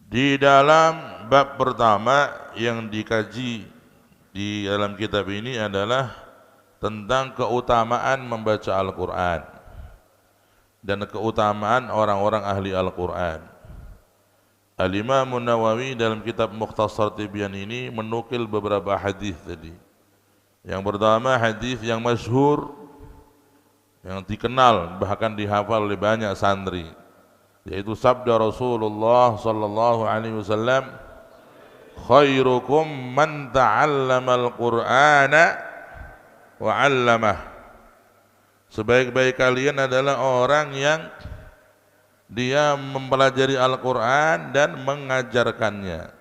Di dalam bab pertama yang dikaji di dalam kitab ini adalah tentang keutamaan membaca Al-Quran dan keutamaan orang-orang ahli Al-Quran. Al-Imam Nawawi dalam kitab Mukhtasar Tibyan ini menukil beberapa hadis tadi. Yang pertama hadis yang masyhur, yang dikenal bahkan dihafal oleh banyak santri, yaitu sabda Rasulullah sallallahu alaihi wasallam, khairukum man ta'allama al-Qur'ana wa 'allamah. Sebaik-baik kalian adalah orang yang dia mempelajari Al-Qur'an dan mengajarkannya.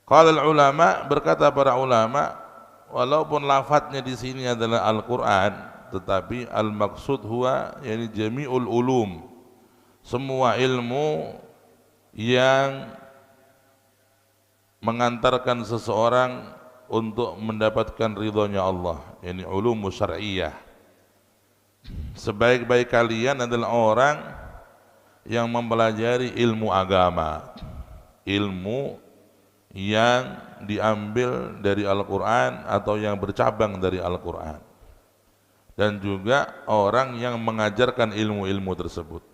Qala ulama, berkata para ulama, walaupun lafadznya di sini adalah Al-Qur'an, tetapi al-maksud huwa yani jami'ul ulum, semua ilmu yang mengantarkan seseorang untuk mendapatkan ridhonya Allah, yani ulum syar'iyyah. Sebaik-baik kalian adalah orang yang mempelajari ilmu agama, ilmu yang diambil dari Al-Quran atau yang bercabang dari Al-Quran, dan juga orang yang mengajarkan ilmu-ilmu tersebut.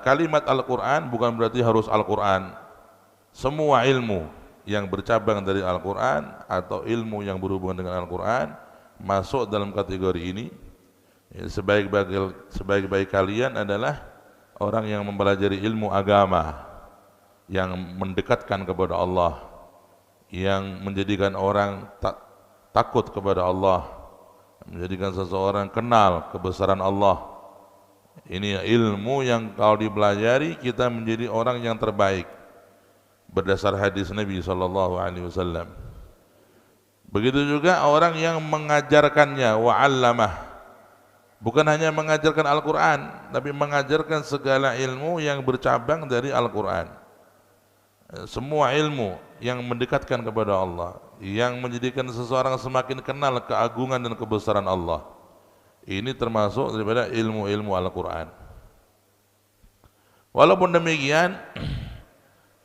Kalimat Al-Quran bukan berarti harus Al-Quran. Semua ilmu yang bercabang dari Al-Quran atau ilmu yang berhubungan dengan Al-Quran masuk dalam kategori ini. Sebaik-baik kalian adalah orang yang mempelajari ilmu agama, yang mendekatkan kepada Allah, yang menjadikan orang takut kepada Allah, menjadikan seseorang kenal kebesaran Allah. Ini ilmu yang kalau dipelajari kita menjadi orang yang terbaik berdasar hadis Nabi SAW. Begitu juga orang yang mengajarkannya, wa'allamah, bukan hanya mengajarkan Al-Quran, tapi mengajarkan segala ilmu yang bercabang dari Al-Quran. Semua ilmu yang mendekatkan kepada Allah, yang menjadikan seseorang semakin kenal keagungan dan kebesaran Allah, ini termasuk daripada ilmu-ilmu Al-Quran. Walaupun demikian,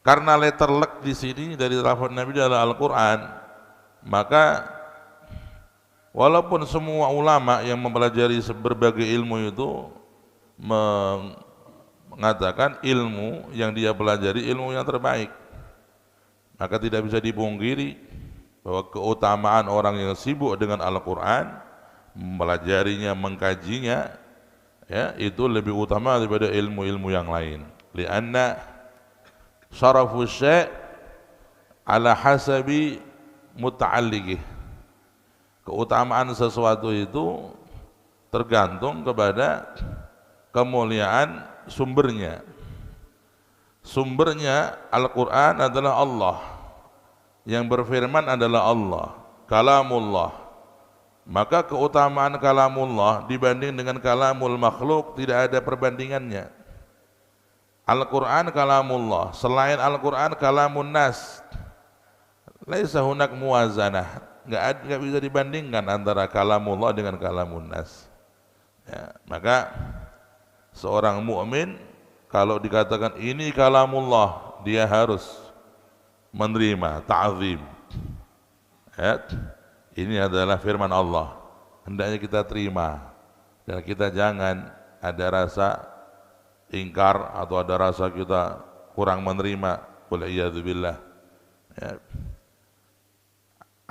karena letterlek di sini dari lafaz Nabi adalah Al-Quran, maka walaupun semua ulama yang mempelajari berbagai ilmu itu mengatakan ilmu yang dia pelajari ilmu yang terbaik, maka tidak bisa dipungkiri bahwa keutamaan orang yang sibuk dengan Al-Quran, mempelajarinya, mengkajinya, ya, itu lebih utama daripada ilmu-ilmu yang lain. Lianna syarafu syai' ala hasabi muta'alliqih. Keutamaan sesuatu itu tergantung kepada kemuliaan sumbernya. Sumbernya Al-Quran adalah Allah, yang berfirman adalah Allah, kalamullah. Maka keutamaan kalamullah dibanding dengan kalamul makhluk tidak ada perbandingannya. Al-Quran kalamullah, selain Al-Quran kalamun nas, laisa hunak muwazanah, enggak bisa dibandingkan antara kalamullah dengan kalamun nas. Ya, maka seorang mukmin kalau dikatakan ini kalamullah, dia harus menerima, ta'zim. Ya, ini adalah firman Allah, hendaknya kita terima, dan kita jangan ada rasa ingkar atau ada rasa kita kurang menerima. Wal iyadzu billah. Ya.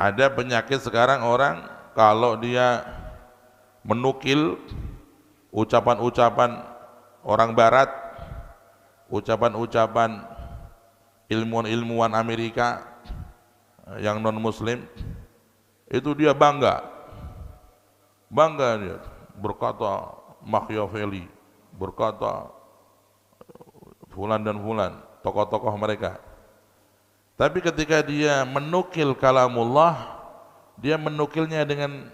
Ada penyakit sekarang orang kalau dia menukil ucapan-ucapan orang barat, ucapan-ucapan ilmuwan-ilmuwan Amerika yang non muslim, itu dia bangga dia berkata Machiavelli, berkata fulan dan fulan, tokoh-tokoh mereka. Tapi ketika dia menukil kalamullah, dia menukilnya dengan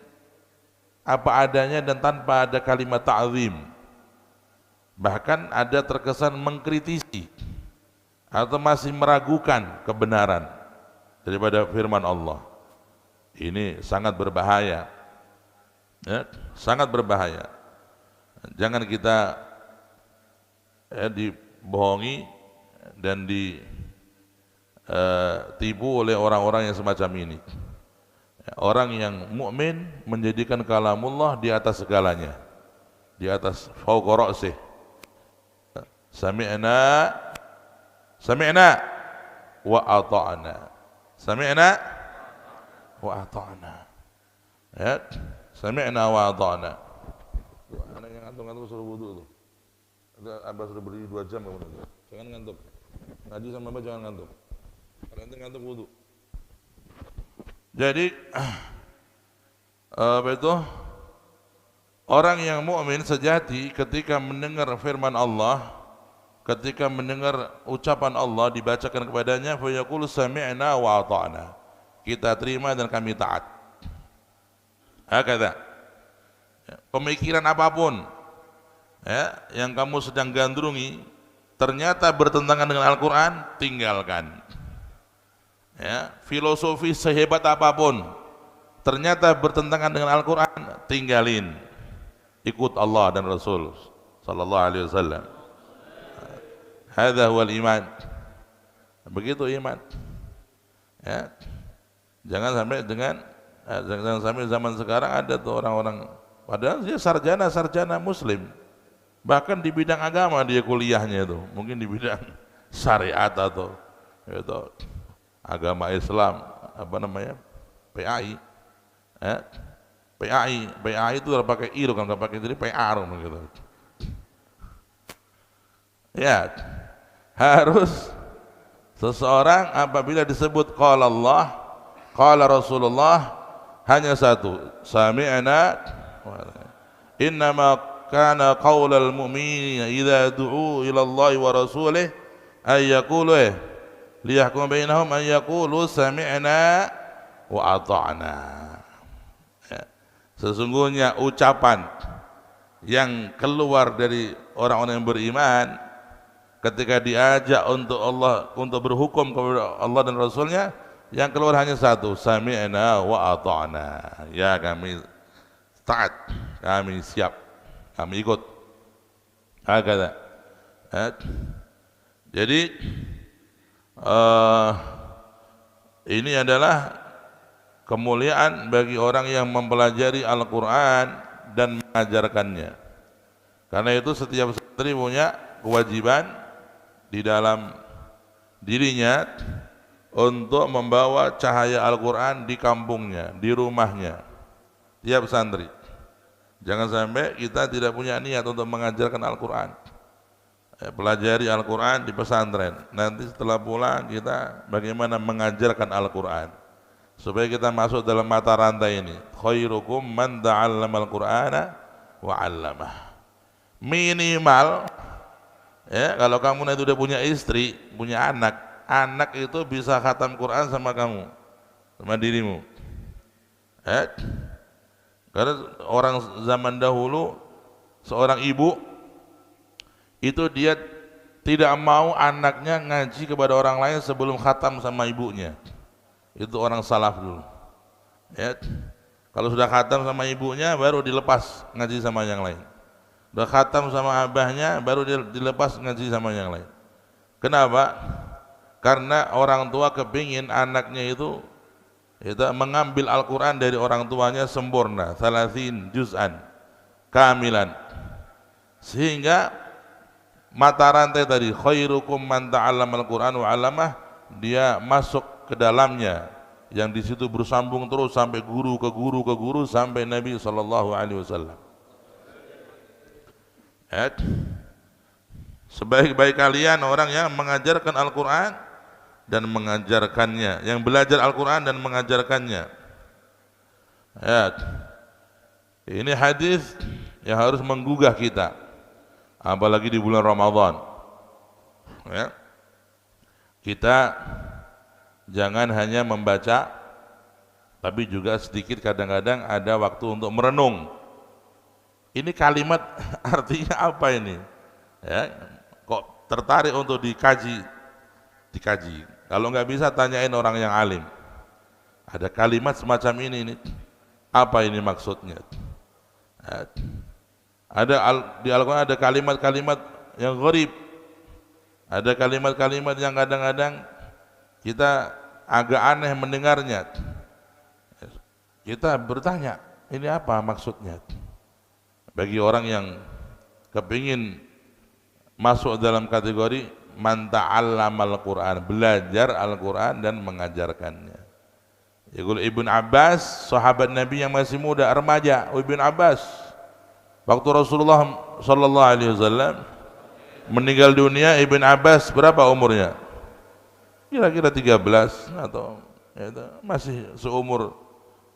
apa adanya dan tanpa ada kalimat ta'zim. Bahkan ada terkesan mengkritisi atau masih meragukan kebenaran daripada firman Allah. Ini sangat berbahaya, ya, sangat berbahaya. Jangan kita dibohongi dan ditipu oleh orang-orang yang semacam ini. Orang yang mukmin menjadikan kalamullah di atas segalanya, di atas fauqa ra'sih. Sami'na wa ata'na. Sami'na wa ata'na. Ya, sami'na wa ata'na. Anak yang ngantuk-ngantuk suruh wudu tuh. Abah sudah berdiri 2 jam kamu nanti. Jangan ngantuk. Ngaji sama Abah jangan ngantuk. Kalau nanti ngantuk wudu. Jadi apa itu? Orang yang mukmin sejati ketika mendengar firman Allah, ketika mendengar ucapan Allah dibacakan kepadanya, fa yaqulu sami'na wa ata'na. Kita terima dan kami taat. Hakadha. Pemikiran apapun ya, yang kamu sedang gandrungi ternyata bertentangan dengan Al-Quran, tinggalkan. Ya, filosofi sehebat apapun ternyata bertentangan dengan Al-Quran, tinggalin. Ikut Allah dan Rasul sallallahu alaihi wasallam. Hadza huwal iman. Begitu iman. Ya. Jangan sampai zaman sekarang ada tuh orang-orang padahal dia sarjana muslim. Bahkan di bidang agama dia kuliahnya itu, mungkin di bidang syariat atau itu agama Islam, apa namanya? PAI. PAI itu harus pakai I kan, enggak pakai jadi PA gitu. Ya. Harus seseorang apabila disebut qala Allah, qala Rasulullah hanya satu, sami'na. Innama kana qaulal mu'minina idza du'u ila Allah wa rasulih ay yaqulu liyahkum bainahum ay yaqulu sami'na wa ata'na. Sesungguhnya ucapan yang keluar dari orang-orang yang beriman ketika diajak untuk berhukum kepada Allah dan Rasulnya, yang keluar hanya satu, sami'na wa ata'na. Ya, kami taat, kami siap, kami ikut. Hakadha. Jadi ini adalah kemuliaan bagi orang yang mempelajari Al-Quran dan mengajarkannya. Karena itu setiap santri punya kewajiban di dalam dirinya untuk membawa cahaya Al-Quran di kampungnya, di rumahnya, tiap santri. Jangan sampai kita tidak punya niat untuk mengajarkan Al-Quran. Pelajari Al-Quran di pesantren, nanti setelah pulang kita bagaimana mengajarkan Al-Quran supaya kita masuk dalam mata rantai ini. Khairukum man ta'allamal Qur'ana wa 'allamah. Minimal ya, kalau kamu nanti udah punya istri, punya anak itu bisa khatam Quran sama kamu, sama dirimu. Karena orang zaman dahulu, seorang ibu itu dia tidak mau anaknya ngaji kepada orang lain sebelum khatam sama ibunya. Itu orang salaf dulu. Ya. Kalau sudah khatam sama ibunya baru dilepas ngaji sama yang lain. Sudah khatam sama abahnya baru dilepas ngaji sama yang lain. Kenapa? Karena orang tua kepingin anaknya itu mengambil Al-Quran dari orang tuanya sempurna, 30 juz'an kamilan, sehingga mata rantai tadi khairukum man ta'allamal Qur'an wa 'allamah dia masuk ke dalamnya, yang di situ bersambung terus sampai guru ke guru sampai Nabi sallallahu alaihi wasallam. Sebaik-baik kalian orang yang mengajarkan Al-Qur'an dan mengajarkannya, yang belajar Al-Qur'an dan mengajarkannya. Ini hadis yang harus menggugah kita, apalagi di bulan Ramadan. Kita jangan hanya membaca, tapi juga sedikit kadang-kadang ada waktu untuk merenung. Ini kalimat artinya apa ini? Kok tertarik untuk dikaji? Kalau nggak bisa tanyain orang yang alim. Ada kalimat semacam ini apa ini maksudnya? Ada di Al-Quran ada kalimat-kalimat yang gharib, Ada kalimat-kalimat yang kadang-kadang kita agak aneh mendengarnya. Kita bertanya, ini apa maksudnya? Bagi orang yang kepingin masuk dalam kategori man ta'allamal Qur'an, belajar Al-Quran dan mengajarkannya. Yaqul Ibn Abbas, sahabat Nabi yang masih muda, remaja. Ibn Abbas, waktu Rasulullah sallallahu alaihi wasallam meninggal dunia, Ibn Abbas berapa umurnya? Kira-kira 13 atau masih seumur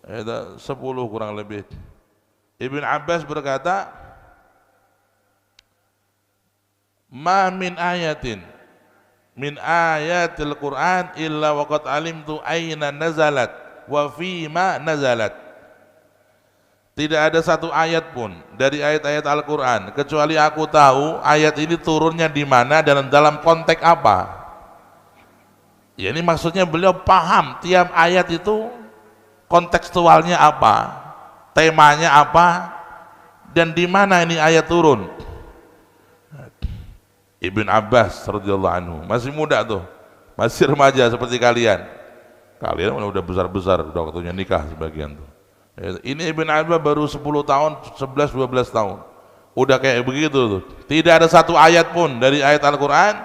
10 kurang lebih. Ibn Abbas berkata, ma min ayatin min ayatil Qur'an illa waqad alimtu aina nazalat wa fima nazalat. Tidak ada satu ayat pun dari ayat-ayat Al-Quran kecuali aku tahu ayat ini turunnya di mana dan dalam konteks apa. Ya, ini maksudnya beliau paham tiap ayat itu kontekstualnya apa, temanya apa, dan di mana ini ayat turun. Ibn Abbas radhiyallahu anhu masih muda tuh, masih remaja seperti kalian. Kalian udah besar-besar, udah waktunya nikah sebagian tuh. Ini Ibn Abbas baru 10 tahun, 11-12 tahun. Udah kayak begitu tuh. Tidak ada satu ayat pun dari ayat Al-Quran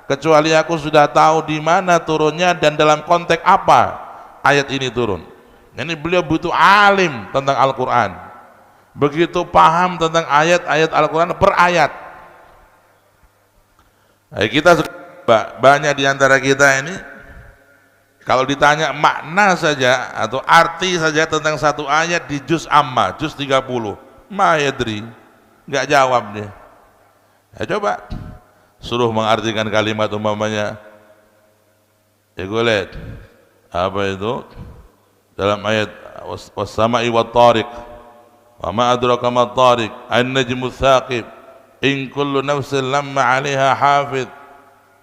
kecuali aku sudah tahu di mana turunnya dan dalam konteks apa ayat ini turun. Ini beliau butuh alim tentang Al-Quran. Begitu paham tentang ayat-ayat Al-Quran per ayat. Kita banyak di antara kita ini kalau ditanya makna saja atau arti saja tentang satu ayat di juz amma, juz 30, ma yadri, enggak jawab dia. Ya coba suruh mengartikan kalimat umpamanya, ya gue lihat apa itu dalam ayat was-sama'i wat-tariq wa ma adraka mat-tariq an-najmu tsaqib in kullu nafsin lamma 'alaiha hafidh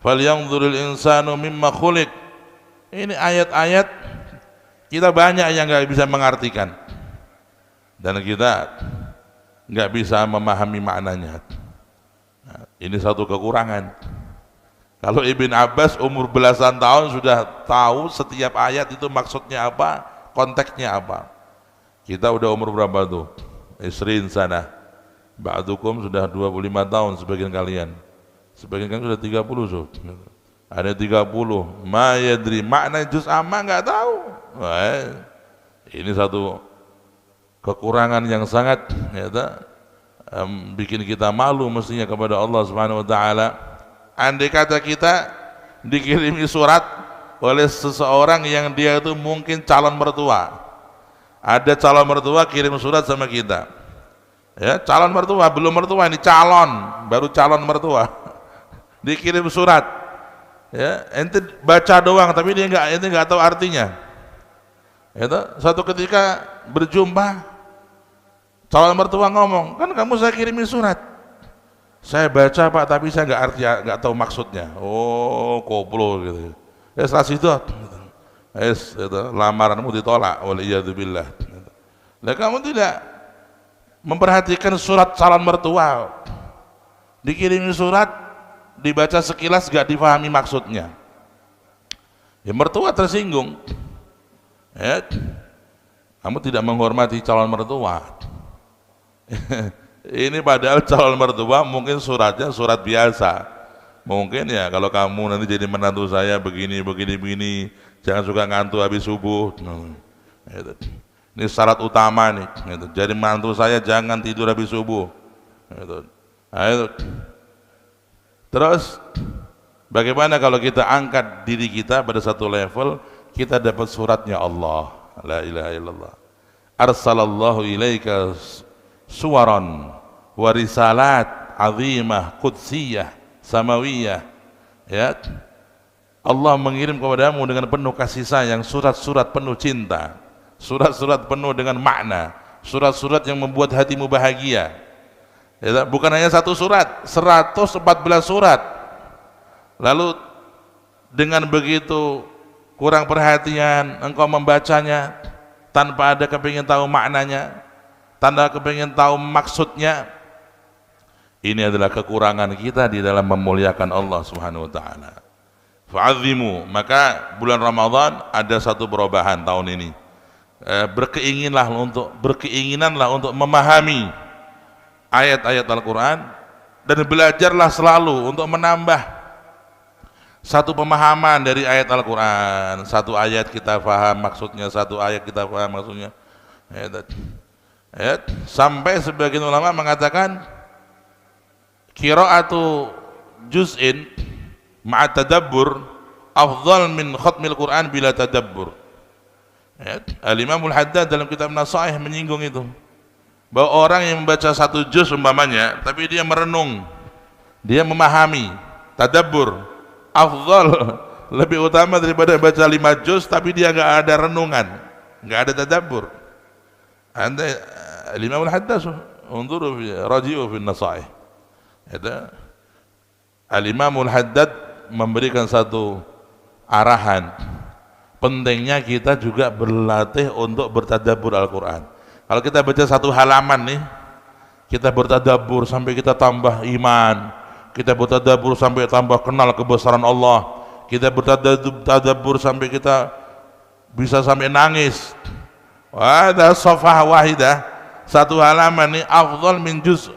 falyanzuril insanu mimma khuliq. Ini ayat-ayat kita banyak yang nggak bisa mengartikan dan kita nggak bisa memahami maknanya. Nah, ini satu kekurangan. Kalau Ibn Abbas umur belasan tahun sudah tahu setiap ayat itu maksudnya apa, konteksnya apa. Kita udah umur berapa tuh? Isrin sana. Ba'dukum sudah 25 tahun sebagian kalian. Sebagian kalian sudah 30 so. Ada 30, ma yadri, makna juz amma nggak tahu. Wah, ini satu kekurangan yang sangat bikin kita malu mestinya kepada Allah Subhanahu wa taala. Andai kata kita dikirimi surat oleh seseorang yang dia itu mungkin calon mertua. Ada calon mertua kirim surat sama kita. Ya, calon mertua, belum mertua, ini calon, baru calon mertua. Dikirim surat. Ya, ente baca doang tapi ente nggak tahu artinya. Itu suatu ketika berjumpa calon mertua ngomong, kan kamu saya kirimi surat, saya baca Pak tapi saya nggak tahu maksudnya. Oh koplo gitu. Setelah situ, itu lamaranmu ditolak oleh iyadzubillah. Nah kamu tidak memperhatikan surat calon mertua, dikirimi surat dibaca sekilas gak difahami maksudnya, ya mertua tersinggung. Ya, kamu tidak menghormati calon mertua. Ini padahal calon mertua mungkin suratnya surat biasa. Mungkin ya kalau kamu nanti jadi menantu saya begini, jangan suka ngantuk habis subuh. Ini syarat utama nih. Jadi menantu saya jangan tidur habis subuh. Terus bagaimana kalau kita angkat diri kita pada satu level, kita dapat suratnya Allah, la ilaha illallah. Arsalallahu ilaika suwaran wa risalat azimah qudsiyah samawiyah. Ya. Allah mengirim kepadamu dengan penuh kasih sayang surat-surat penuh cinta, surat-surat penuh dengan makna, surat-surat yang membuat hatimu bahagia. Ya, bukan hanya satu surat, 114 surat. Lalu dengan begitu kurang perhatian engkau membacanya tanpa ada kepingin tahu maknanya, tanpa kepingin tahu maksudnya, Ini adalah kekurangan kita di dalam memuliakan Allah Subhanahu wa taala. Fa'azimu, maka bulan Ramadan ada satu perubahan tahun ini. Berkeinginanlah untuk memahami ayat-ayat Al-Qur'an dan belajarlah selalu untuk menambah satu pemahaman dari ayat Al-Qur'an. Satu ayat kita paham maksudnya, satu ayat kita paham maksudnya. Ayat sampai sebagian ulama mengatakan qiraatu juz'in ma'a tadabbur afdal min khatmil Qur'an bila tadabbur. Al-Imamul Haddad dalam kitab Nasaih menyinggung itu, bahwa orang yang membaca satu juz umpamanya tapi dia merenung, dia memahami, tadabbur, afdal, lebih utama daripada baca 5 juz tapi dia enggak ada renungan, enggak ada tadabbur. Anda Al-Imamul Haddad unzuru fi raji'u fi Nasaih. Al-Imamul Haddad memberikan satu arahan, pentingnya kita juga berlatih untuk bertadabbur Al-Quran. Kalau kita baca satu halaman nih, kita bertadabbur sampai kita tambah iman, kita bertadabbur sampai tambah kenal kebesaran Allah, kita bertadabbur sampai kita bisa sampai nangis. Ada safhah wahidah, satu halaman nih afdal min juz,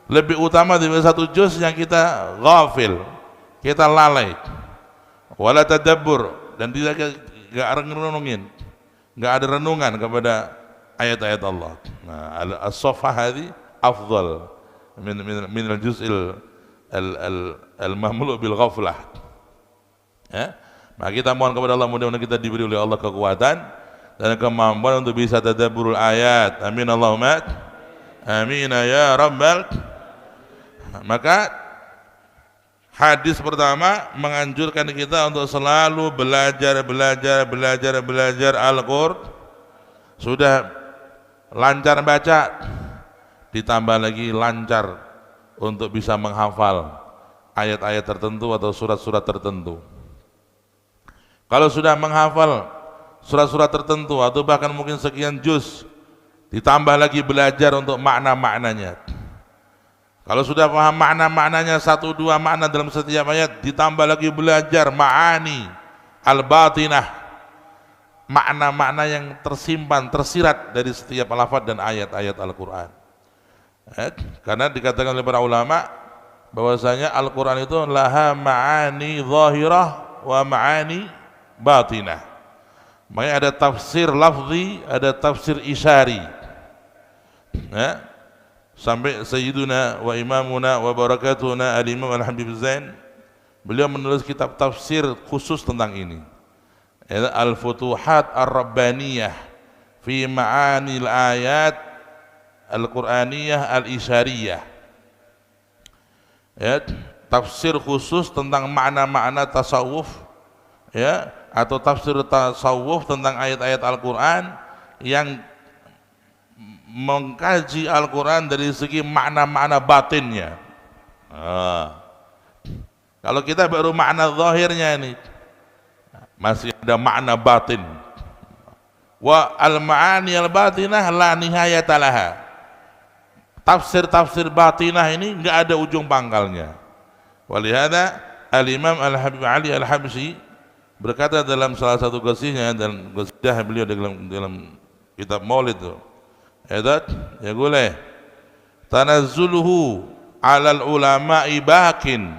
lebih utama daripada satu juz yang kita ghafil, kita lalai, wala tadabbur, dan tidak renungin, nggak ada renungan kepada ayat-ayat Allah. Nah, as-safhah hadi afdal min al-juz'il al-mamlu' bil ghaflah. Maka kita mohon kepada Allah, mudah-mudahan kita diberi oleh Allah kekuatan dan kemampuan untuk bisa tadabburul ayat. Amin Allahumma amin ya rabbal. Maka hadis pertama menganjurkan kita untuk selalu belajar Al-Qur'an. Sudah lancar baca, ditambah lagi lancar untuk bisa menghafal ayat-ayat tertentu atau surat-surat tertentu. Kalau sudah menghafal surat-surat tertentu atau bahkan mungkin sekian juz, ditambah lagi belajar untuk makna-maknanya. Kalau sudah paham makna-maknanya, 1-2 makna dalam setiap ayat, ditambah lagi belajar ma'ani al-batinah, makna-makna yang tersimpan, tersirat dari setiap lafaz dan ayat-ayat Al-Quran. Karena dikatakan oleh para ulama bahwasanya Al-Quran itu laha ma'ani zahirah wa ma'ani batinah. Makanya ada tafsir lafzi, ada tafsir isyari. Sampai Sayyiduna wa Imamuna wa Barakatuna Al-Imam Al-Habib Zain, beliau menulis kitab tafsir khusus tentang ini, Al-Futuhat Ar-Rabbaniyah fi Ma'anil Ayat Al-Quraniyah Al-Isyariyah. Tafsir khusus tentang makna-makna tasawuf, atau tafsir tasawuf tentang ayat-ayat Al-Quran yang mengkaji Al-Quran dari segi makna-makna batinnya. Kalau kita baru makna zahirnya ini, masih ada makna batin. Wa al-ma'ani al-batinah la nihayata laha. Tafsir-tafsir batinah ini enggak ada ujung pangkalnya. Walihada Al-Imam Al-Habib Ali Al-Habsyi berkata dalam salah satu qasidah, dan qasidah beliau dalam kitab Maulid itu, yaqul tanazzuluhu 'alal ulama'i baqin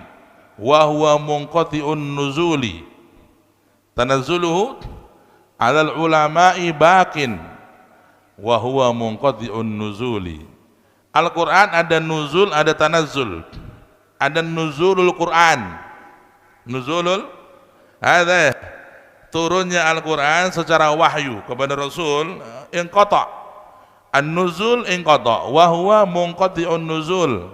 wa huwa munqati'un nuzuli. Tanazzuluhu 'alal ulama'i baqin wa huwa munqati'un nuzuli. Al-Qur'an ada nuzul, ada tanazzul. Ada nuzulul Qur'an. Nuzulul ada turunnya Al-Qur'an secara wahyu kepada Rasul, inqata'. An-nuzul inqata wa huwa munqati'un nuzul.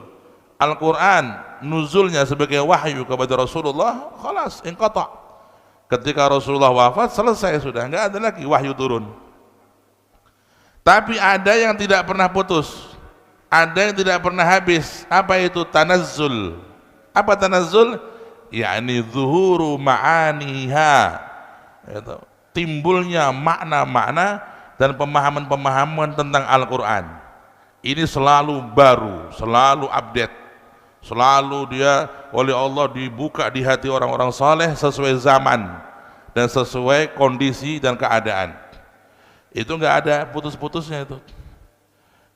Al-Qur'an nuzulnya sebagai wahyu kepada Rasulullah, khalas inqata. Ketika Rasulullah wafat, selesai sudah, enggak ada lagi wahyu turun. Tapi ada yang tidak pernah putus, ada yang tidak pernah habis. Apa itu tanazzul? Apa tanazzul? yakni zuhuru ma'aniha, timbulnya makna-makna dan pemahaman-pemahaman tentang Al-Quran. Ini selalu baru, selalu update, Selalu dia oleh Allah dibuka di hati orang-orang saleh sesuai zaman dan sesuai kondisi dan keadaan. Itu enggak ada putus-putusnya itu.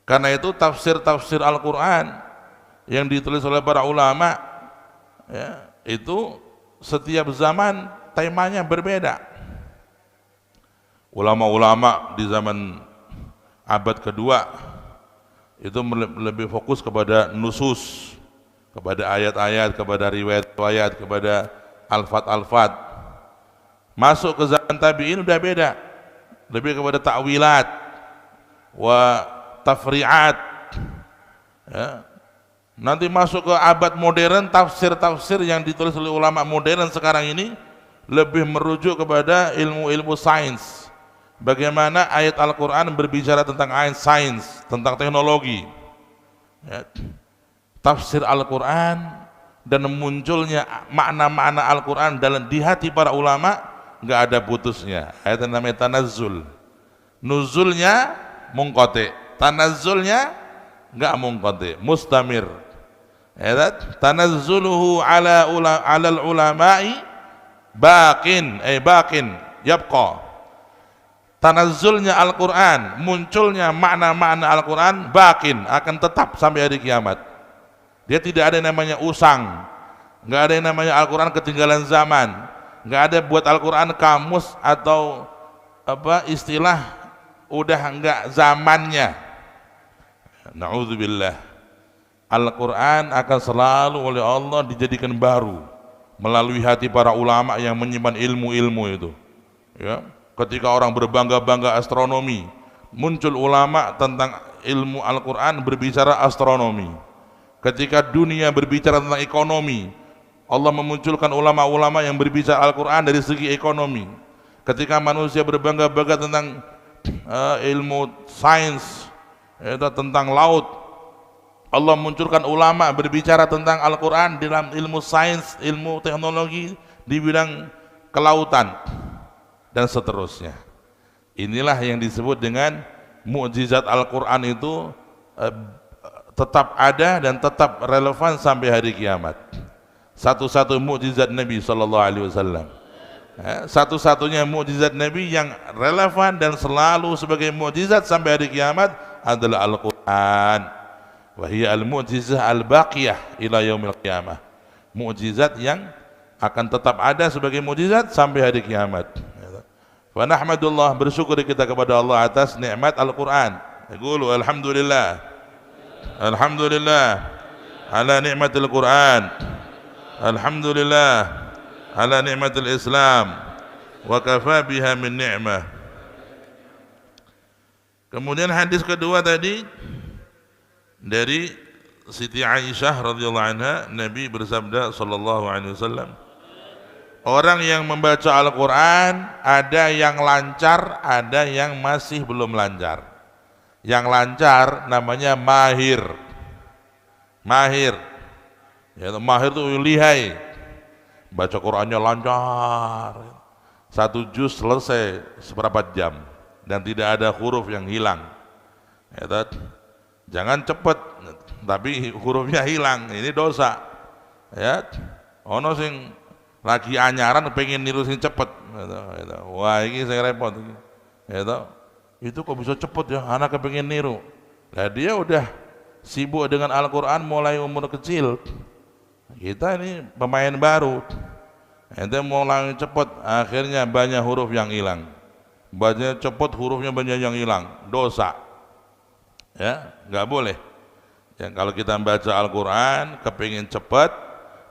Karena itu tafsir-tafsir Al-Quran yang ditulis oleh para ulama, ya, itu setiap zaman temanya berbeda. Ulama-ulama di zaman abad kedua itu lebih fokus kepada nusus, kepada ayat-ayat, kepada riwayat-riwayat, kepada alfat-alfat. Masuk ke zaman tabi'in udah beda, lebih kepada ta'wilat wa tafri'at, ya. Nanti masuk ke abad modern, tafsir-tafsir yang ditulis oleh ulama modern sekarang ini lebih merujuk kepada ilmu-ilmu sains. Bagaimana ayat Al-Quran berbicara tentang ayat sains, tentang teknologi, ya. Tafsir Al-Quran dan munculnya makna-makna Al-Quran dalam di hati para ulama nggak ada putusnya. Ayat yang namanya tanazzul, nuzulnya munqati, tanazzulnya nggak munqati, mustamir. Ayat tanazzuluhu ala ulama'i baqin, baqin yabqa. Tanazzulnya Al-Quran, munculnya makna-makna Al-Quran baqin, akan tetap sampai hari kiamat. Dia tidak ada yang namanya usang, nggak ada yang namanya Al-Quran ketinggalan zaman, nggak ada buat Al-Quran kamus atau apa istilah udah nggak zamannya. Na'udzubillah. Al-Quran akan selalu oleh Allah dijadikan baru melalui hati para ulama yang menyimpan ilmu-ilmu itu, ya. Ketika orang berbangga-bangga astronomi, muncul ulama tentang ilmu Al-Quran berbicara astronomi. Ketika dunia berbicara tentang ekonomi, Allah memunculkan ulama-ulama yang berbicara Al-Quran dari segi ekonomi. Ketika manusia berbangga-bangga tentang ilmu sains, tentang laut, Allah munculkan ulama berbicara tentang Al-Quran dalam ilmu sains, ilmu teknologi di bidang kelautan, dan seterusnya. Inilah yang disebut dengan mukjizat Al-Quran itu tetap ada dan tetap relevan sampai hari kiamat. Satu-satu mukjizat Nabi sallallahu alaihi wasallam, satu-satunya mukjizat Nabi yang relevan dan selalu sebagai mukjizat sampai hari kiamat adalah Al-Quran. Wa hiya al-mu'jizah al-baqiyah ila yaumil qiyamah. Mukjizat yang akan tetap ada sebagai mukjizat sampai hari kiamat. Wa nahmadullah, bersyukur kita kepada Allah atas nikmat Al-Quran. Yaqulu alhamdulillah, alhamdulillah ala nikmatil Quran, alhamdulillah ala nikmatil Islam, wa kafa biha min ni'mah. Kemudian hadis kedua tadi dari Siti Aisyah radhiyallahu anha, Nabi bersabda sallallahu alaihi wasallam, orang yang membaca Al-Quran ada yang lancar, ada yang masih belum lancar. Yang lancar namanya mahir. Mahir, ya, mahir itu lihai, baca Qurannya lancar, satu juz selesai seberapa jam dan tidak ada huruf yang hilang, ya, jangan cepat tapi hurufnya hilang, ini dosa, ya. Ono sing lagi anyaran pengen niru sing cepet, wah ini saya repot, itu kok bisa cepet ya, anak pengen niru. Nah dia udah sibuk dengan Al-Quran mulai umur kecil, kita ini pemain baru, ente mulai cepet, akhirnya banyak huruf yang hilang, banyak cepet hurufnya banyak yang hilang, dosa, ya, nggak boleh. Ya, kalau kita baca Al-Quran kepingin cepet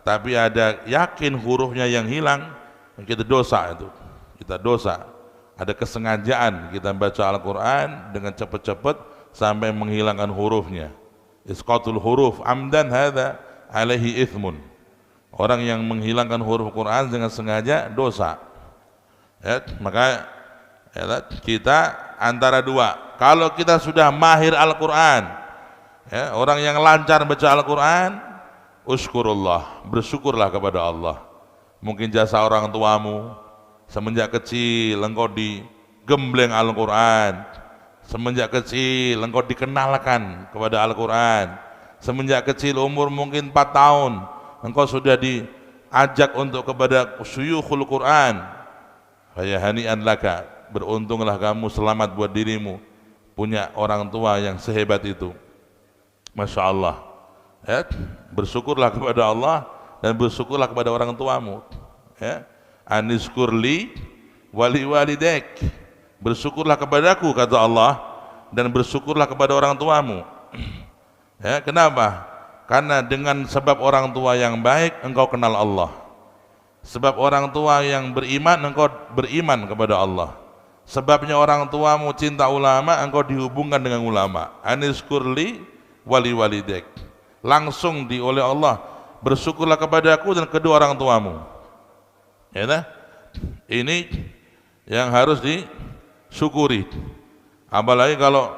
tapi ada yakin hurufnya yang hilang, kita dosa itu, kita dosa. Ada kesengajaan kita baca Al-Quran dengan cepat-cepat sampai menghilangkan hurufnya. Isqatul huruf amdan hadza alaihi ithmun. Orang yang menghilangkan huruf Quran dengan sengaja dosa. Ya, maka ya, kita antara dua. Kalau kita sudah mahir Al-Quran, ya, orang yang lancar baca Al-Quran, uskurullah, bersyukurlah kepada Allah. Mungkin jasa orang tuamu, semenjak kecil engkau digembleng Al-Quran, semenjak kecil engkau dikenalkan kepada Al-Quran, semenjak kecil umur mungkin 4 tahun engkau sudah diajak untuk kepada syuyukhul Quran. Faya hani'an laka, beruntunglah kamu, selamat buat dirimu punya orang tua yang sehebat itu. Masya Allah, ya, bersyukurlah kepada Allah dan bersyukurlah kepada orang tuamu, ya. Aniskurli wali walidek, bersyukurlah kepadaku kata Allah, dan bersyukurlah kepada orang tuamu. Ya, kenapa? Karena dengan sebab orang tua yang baik engkau kenal Allah. Sebab orang tua yang beriman engkau beriman kepada Allah. Sebabnya orang tuamu cinta ulama, engkau dihubungkan dengan ulama. Aniskurli wali walidek, langsung oleh Allah, bersyukurlah kepadaku dan kedua orang tuamu. Ya, nah? Ini yang harus disyukuri. Apalagi kalau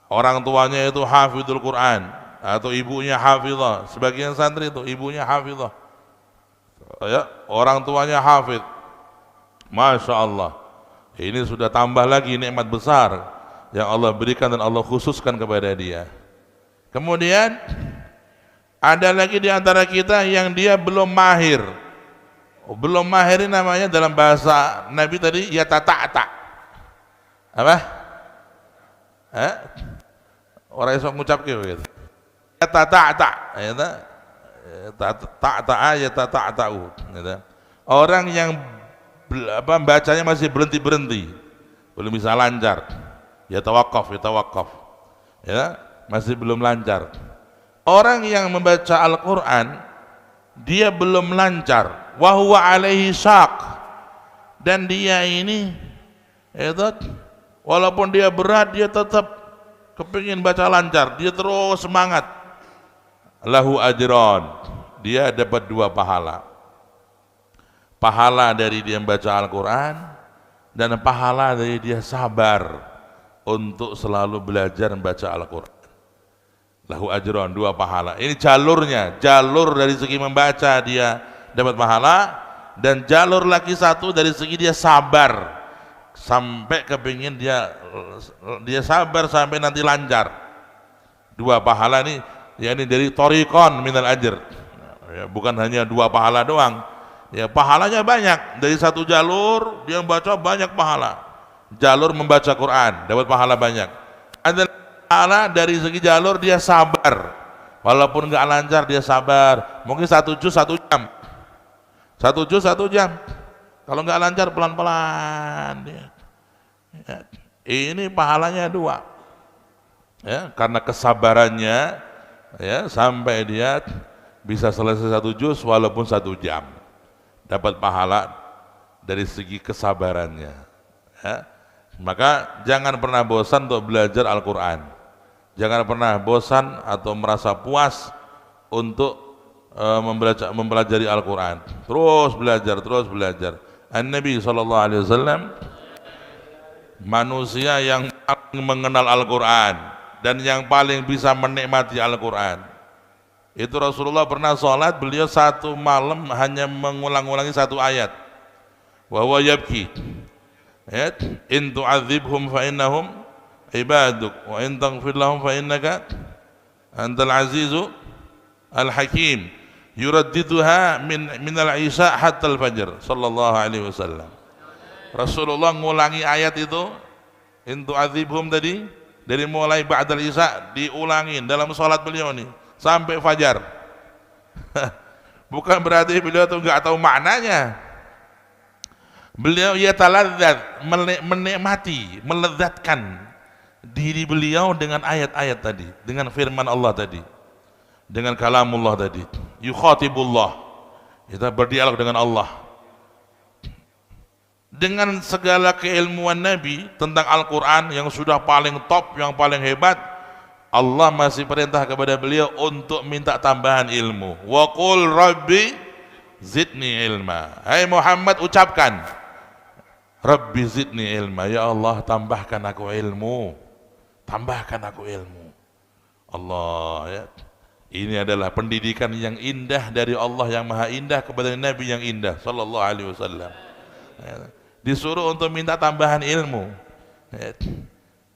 orang tuanya itu hafidhul Quran atau ibunya hafidhah. Sebagian santri itu ibunya hafidhah, ya, orang tuanya hafidh. Masya Allah, ini sudah tambah lagi nikmat besar yang Allah berikan dan Allah khususkan kepada dia. Kemudian ada lagi di antara kita yang dia belum mahir. Belum mahir ini namanya dalam bahasa Nabi tadi ya tata-ta. Apa? Orang yang ngucap gitu. Ya tata-ta, ya tata-ta ya tata-ta'u. Orang yang bacanya masih berhenti-berhenti, belum bisa lancar. Ya tawakaf, ya, masih belum lancar. Orang yang membaca Al-Quran dia belum lancar, wa huwa alaihi syaq, dan dia ini itu walaupun dia berat dia tetap kepingin baca lancar, dia terus semangat. Lahu ajron, dia dapat 2 pahala. Pahala dari dia membaca Al-Quran dan pahala dari dia sabar untuk selalu belajar membaca Al-Quran. Lahu ajron, 2 pahala. Ini jalurnya, jalur dari segi membaca dia dapat pahala, dan jalur lagi satu dari segi dia sabar sampai kepingin dia sabar sampai nanti lancar. 2 pahala ini, ya, ini dari thoriqon minal ajr, ya, bukan hanya 2 pahala doang, ya, pahalanya banyak. Dari satu jalur dia membaca banyak pahala, jalur membaca Quran dapat pahala banyak. Ada pahala dari segi jalur dia sabar, walaupun nggak lancar dia sabar, mungkin 1 juz 1 jam, 1 juz 1 jam, kalau nggak lancar pelan-pelan dia, ya. Ini pahalanya 2, ya, karena kesabarannya, ya, sampai dia bisa selesai 1 juz walaupun 1 jam, dapat pahala dari segi kesabarannya, ya. Maka jangan pernah bosan untuk belajar Al-Quran. Jangan pernah bosan atau merasa puas untuk mempelajari Al-Quran. Terus belajar. An-Nabi SAW manusia yang paling mengenal Al-Quran dan yang paling bisa menikmati Al-Quran. Itu Rasulullah pernah sholat, beliau 1 malam hanya mengulang-ulangi 1 ayat. Wa huwa yabki. In tu'adzibhum fa innahum ibaduk wa in taghfir lahum fa innaka antal azizu al hakim. Yuraddiduha min al-isya hatta al-fajr sallallahu alaihi wasallam. Rasulullah ngulangi ayat itu, in tu'adzibhum tadi, dari mulai ba'dal isya diulangin dalam salat beliau nih sampai fajar. Bukan berarti beliau tuh enggak tahu maknanya. Beliau yataladzat, menikmati, melezatkan diri beliau dengan ayat-ayat tadi, dengan firman Allah tadi, dengan kalamullah tadi. Yukhatibullah, kita berdialog dengan Allah. Dengan segala keilmuan Nabi tentang Al-Quran yang sudah paling top, yang paling hebat, Allah masih perintah kepada beliau untuk minta tambahan ilmu. Wa qul rabbi zidni ilma. Hai Muhammad, ucapkan, Rabbi zidni ilma, ya Allah tambahkan aku ilmu, tambahkan aku ilmu. Allah, ya. Ini adalah pendidikan yang indah dari Allah yang maha indah kepada Nabi yang indah sallallahu alaihi wasallam. Disuruh untuk minta tambahan ilmu.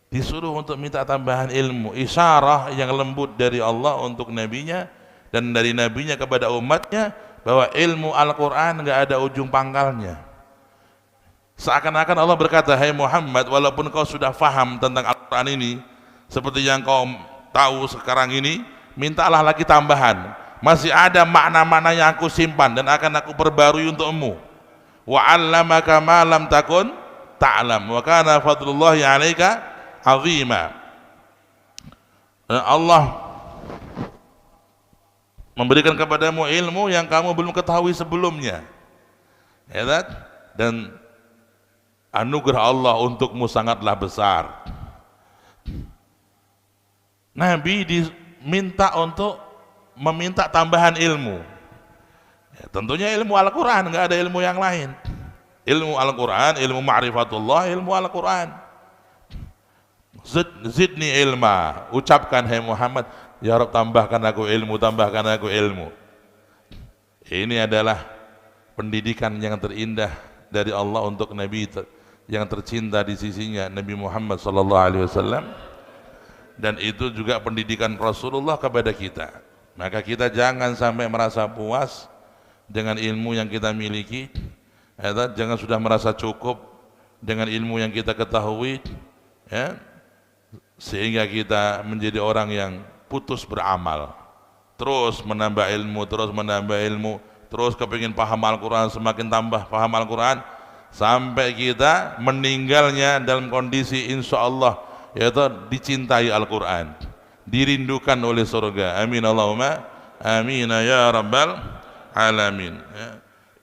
disuruh untuk minta tambahan ilmu, isyarah yang lembut dari Allah untuk nabinya dan dari nabinya kepada umatnya bahwa ilmu Al-Quran nggak ada ujung pangkalnya. Seakan-akan Allah berkata, hai Muhammad, walaupun kau sudah faham tentang Al-Quran ini seperti yang kau tahu sekarang ini, mintalah lagi tambahan, masih ada makna-makna yang aku simpan dan akan aku perbarui untukmu. Wa 'allamaka ma lam takun ta'lam wa kana fadlullahi 'alaika 'azima. Allah memberikan kepadamu ilmu yang kamu belum ketahui sebelumnya, ya kan? Dan anugerah Allah untukmu sangatlah besar. Nabi diminta untuk meminta tambahan ilmu, ya, tentunya ilmu Al-Quran, nggak ada ilmu yang lain. Ilmu Al-Quran, ilmu ma'rifatullah, ilmu Al-Quran. Zidni ilma, ucapkan hai Muhammad, ya Rabb tambahkan aku ilmu, tambahkan aku ilmu. Ini adalah pendidikan yang terindah dari Allah untuk Nabi yang tercinta di sisinya, Nabi Muhammad SAW. Dan itu juga pendidikan Rasulullah kepada kita. Maka kita jangan sampai merasa puas dengan ilmu yang kita miliki, ya, jangan sudah merasa cukup dengan ilmu yang kita ketahui, ya, sehingga kita menjadi orang yang putus beramal, terus menambah ilmu, terus kepingin paham Al-Quran, semakin tambah paham Al-Quran, sampai kita meninggalnya dalam kondisi insya Allah yaitu dicintai Al-Quran, dirindukan oleh surga. Amin Allahumma amin ya rabbal alamin, ya.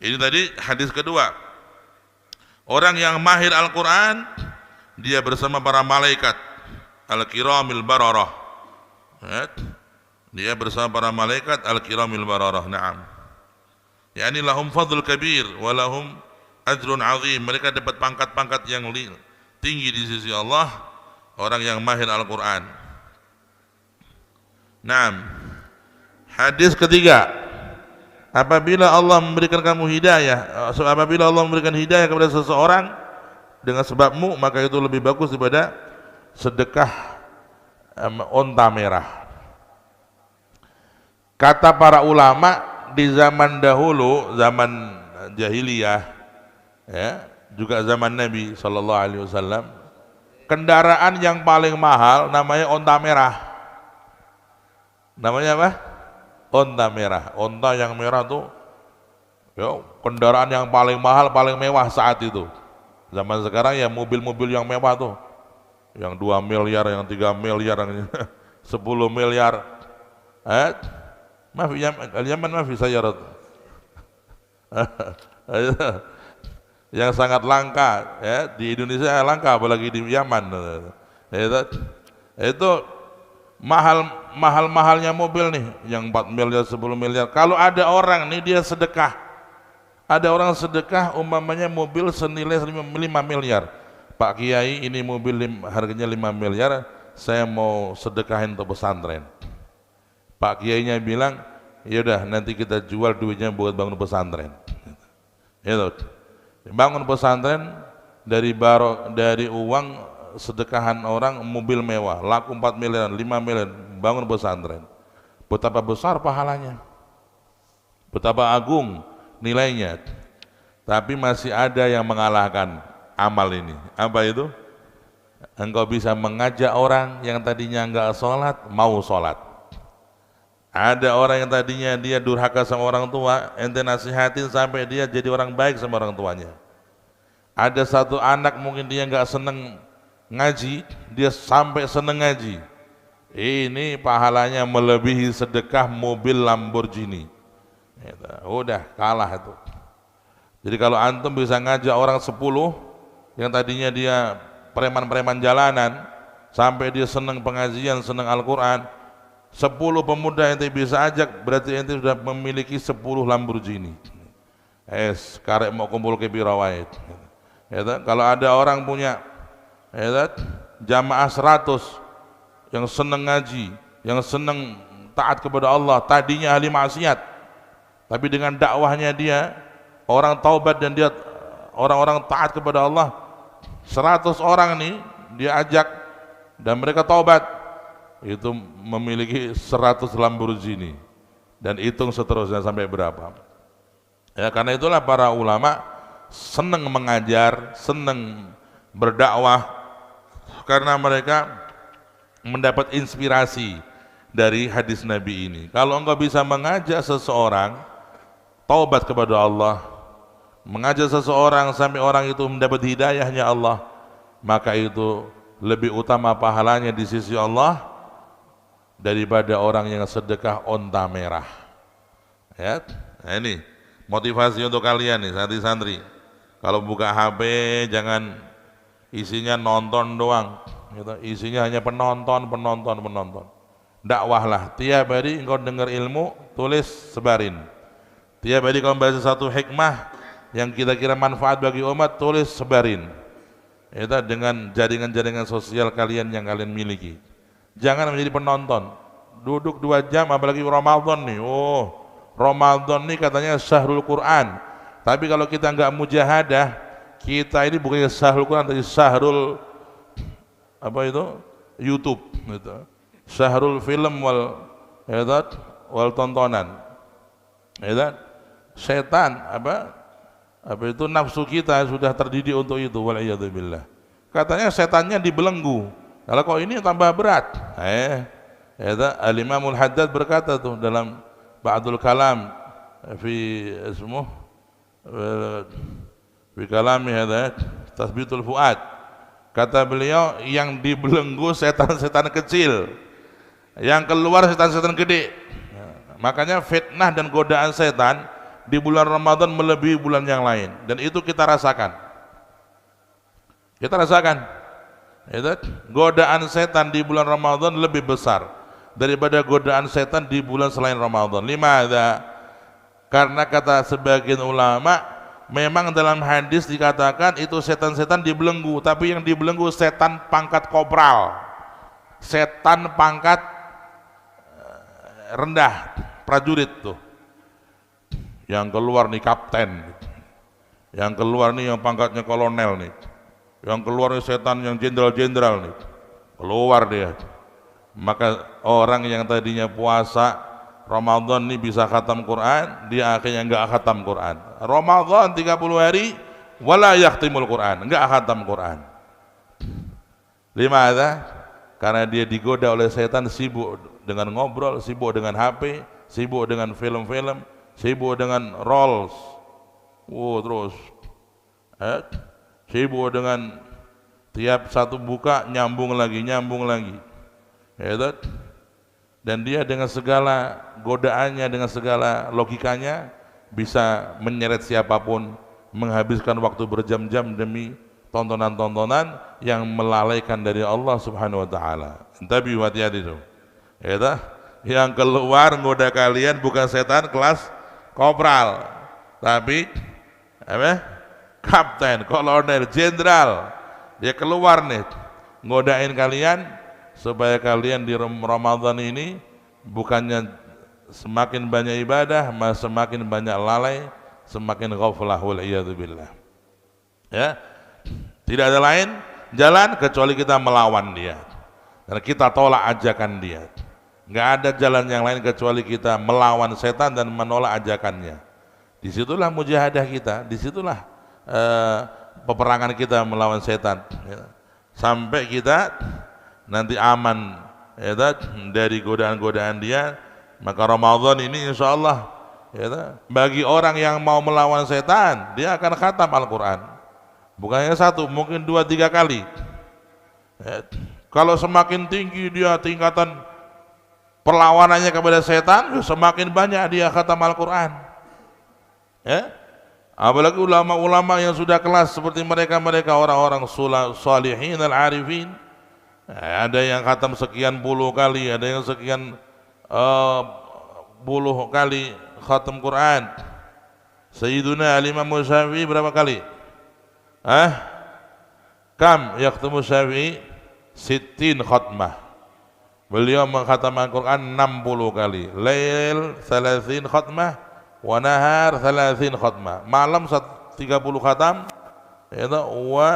Ini tadi hadis kedua. Orang yang mahir Al-Quran, dia bersama para malaikat al-kiramil bararah, ya. Dia bersama para malaikat al-kiramil bararah. Naam, yakni lahum fadl kabir wa lahum ajrun azim. Mereka dapat pangkat-pangkat yang tinggi di sisi Allah, orang yang mahir Al-Quran. Naam, hadis ketiga, apabila Allah memberikan kamu hidayah, apabila Allah memberikan hidayah kepada seseorang dengan sebabmu, maka itu lebih bagus daripada sedekah onta merah. Kata para ulama di zaman dahulu, zaman jahiliyah, ya, juga zaman Nabi SAW, kendaraan yang paling mahal namanya onta merah. Namanya apa? Onta merah. Onta yang merah tuh, ya, kendaraan yang paling mahal, paling mewah saat itu. Zaman sekarang ya mobil-mobil yang mewah tuh, yang 2 miliar, yang 3 miliar, yang 10 miliar. Maaf, Yaman maaf sayyarat. Yang sangat langka, ya, di Indonesia langka, apalagi di Yaman. Itu mahal-mahalnya mobil nih, yang 4 miliar, 10 miliar. Kalau ada orang nih dia sedekah, ada orang sedekah umpamanya mobil senilai 5 miliar. Pak Kiai, ini mobil harganya 5 miliar, saya mau sedekahin untuk pesantren. Pak Kiainya bilang, yaudah nanti kita jual duitnya buat bangun pesantren. Itu bangun pesantren dari uang sedekahan orang, mobil mewah laku 4 miliar, 5 miliar, bangun pesantren. Betapa besar pahalanya, betapa agung nilainya. Tapi masih ada yang mengalahkan amal ini. Apa itu? Engkau bisa mengajak orang yang tadinya enggak sholat mau sholat. Ada orang yang tadinya dia durhaka sama orang tua, ente nasihatin sampai dia jadi orang baik sama orang tuanya. Ada satu anak mungkin dia enggak seneng ngaji, dia sampai seneng ngaji. Ini pahalanya melebihi sedekah mobil Lamborghini. Udah kalah itu. Jadi kalau antum bisa ngajak orang 10 yang tadinya dia preman-preman jalanan, sampai dia senang pengajian, senang Al-Quran, 10 pemuda ente bisa ajak, berarti ente sudah memiliki 10 Lamborghini. Karek mau kumpul ke birawait. Kalau ada orang punya jamaah 100 yang senang ngaji, yang senang taat kepada Allah, tadinya ahli maksiat, tapi dengan dakwahnya dia orang taubat dan dia orang-orang taat kepada Allah, 100 orang nih dia ajak dan mereka taubat, itu memiliki 100 Lamborghini, dan hitung seterusnya sampai berapa. Ya, karena itulah para ulama senang mengajar, senang berdakwah, karena mereka mendapat inspirasi dari hadis Nabi ini. Kalau engkau bisa mengajak seseorang taubat kepada Allah, mengajak seseorang sampai orang itu mendapat hidayahnya Allah, maka itu lebih utama pahalanya di sisi Allah daripada orang yang sedekah onta merah. Ya, nah ini motivasi untuk kalian nih santri-santri. Kalau buka HP jangan isinya nonton doang, gitu. Isinya hanya penonton. Dakwahlah, tiap hari engkau dengar ilmu, tulis, sebarin. Tiap hari kau baca satu hikmah yang kira-kira manfaat bagi umat, tulis, sebarin. Itu dengan jaringan-jaringan sosial kalian yang kalian miliki. Jangan menjadi penonton. Duduk 2 jam, apalagi Ramadan nih. Oh, Ramadan nih katanya syahrul Quran. Tapi kalau kita enggak mujahadah, kita ini bukannya syahrul Quran, tapi syahrul apa itu? YouTube gitu. Syahrul film wal tontonan. Setan apa itu nafsu kita sudah terdidik untuk itu, waliyadzubillah. Katanya setannya dibelenggu. Kalau kok ini tambah berat. Al-Imamul Haddad berkata tuh dalam Ba'dul Kalam fi kalami Tasbitul Fuad. Kata beliau, yang dibelenggu setan-setan kecil, yang keluar setan-setan gede. Makanya fitnah dan godaan setan di bulan Ramadan melebihi bulan yang lain, dan itu kita rasakan. Godaan setan di bulan Ramadan lebih besar daripada godaan setan di bulan selain Ramadan. Limadha? Karena kata sebagian ulama, memang dalam hadis dikatakan itu setan-setan dibelenggu, tapi yang dibelenggu setan pangkat kopral, setan pangkat rendah, prajurit tuh. Yang keluar nih kapten, yang keluar nih yang pangkatnya kolonel nih, yang keluar nih setan yang jenderal-jenderal nih, keluar dia. Maka orang yang tadinya puasa Ramadan nih bisa khatam Quran, dia akhirnya enggak khatam Quran. Ramadan 30 hari wala yakhtimul Quran, enggak khatam Quran. Limadha? Karena dia digoda oleh setan, sibuk dengan ngobrol, sibuk dengan HP, sibuk dengan film-film, sibuk dengan Rolls, terus sibuk dengan tiap satu buka nyambung lagi, dan dia dengan segala godaannya, dengan segala logikanya bisa menyeret siapapun, menghabiskan waktu berjam-jam demi tontonan-tontonan yang melalaikan dari Allah Subhanahu wa taala. Tapi hati-hati itu. Yang keluar ngoda kalian bukan setan kelas kopral, tapi kapten, kolonel, jenderal. Dia keluar nih ngodain kalian supaya kalian di Ramadan ini bukannya semakin banyak ibadah, malah semakin banyak lalai, semakin ghaflah, waliyadzubillah. Ya, tidak ada lain jalan kecuali kita melawan dia, dan kita tolak ajakan dia. Nggak ada jalan yang lain kecuali kita melawan setan dan menolak ajakannya. Disitulah mujahadah kita, disitulah peperangan kita melawan setan, sampai kita nanti aman dari godaan-godaan dia. Maka Ramadan ini insya Allah bagi orang yang mau melawan setan, dia akan khatam Al-Quran, bukannya 1, mungkin 2-3 kali. Kalau semakin tinggi dia tingkatan perlawanannya kepada setan, semakin banyak dia khatam Al-Quran. Apalagi ulama-ulama yang sudah kelas seperti mereka orang-orang salihin al-arifin, ada yang khatam sekian puluh kali, ada yang sekian puluh kali khatam Quran. Sayyiduna Al-Imam Syafi'i berapa kali? Kam yakhtamu Syafi'i 60 khatmah. Beliau mengkhatam Al-Quran 60 kali. Lail 30 khatmah wa nahar 30 khatmah. Malam 30 khatam, wa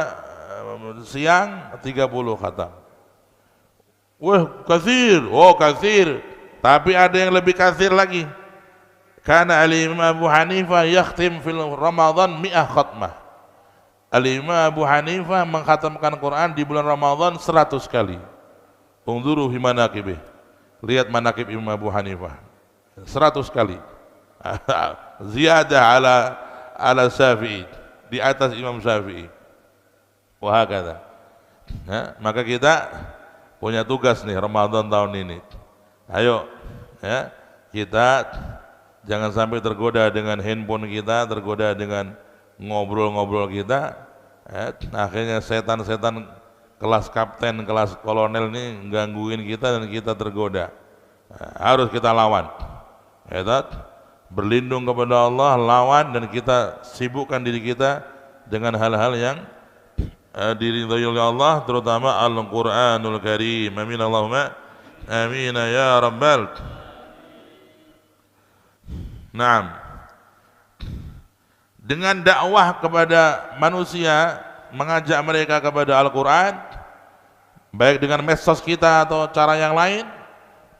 siang 30 khatam. Wah, katsir. Oh, katsir. Tapi ada yang lebih katsir lagi. Karena Al-Imam Abu Hanifah yakhtim fil Ramadan 100 khatmah. Al-Imam Abu Hanifah mengkhatamkan Quran di bulan Ramadan 100 kali. Unzuru fi manaqibih. Lihat manaqib Imam Abu Hanifah. 100 kali. Ziyadah ala Syafi'i, di atas Imam Syafi'i. Wah, kata. Ya, maka kita punya tugas nih Ramadan tahun ini. Ayo, ya, kita jangan sampai tergoda dengan handphone kita, tergoda dengan ngobrol-ngobrol kita. Ya, akhirnya setan-setan kelas kapten, kelas kolonel ini gangguin kita dan kita tergoda. Nah, harus kita lawan. Ya, berlindung kepada Allah, lawan, dan kita sibukkan diri kita dengan hal-hal yang diridhai oleh Allah, terutama Al-Qur'anul Karim. Amin Allahumma amin ya rabbal. Naam. Dengan dakwah kepada manusia, mengajak mereka kepada Al-Qur'an, baik dengan medsos kita atau cara yang lain,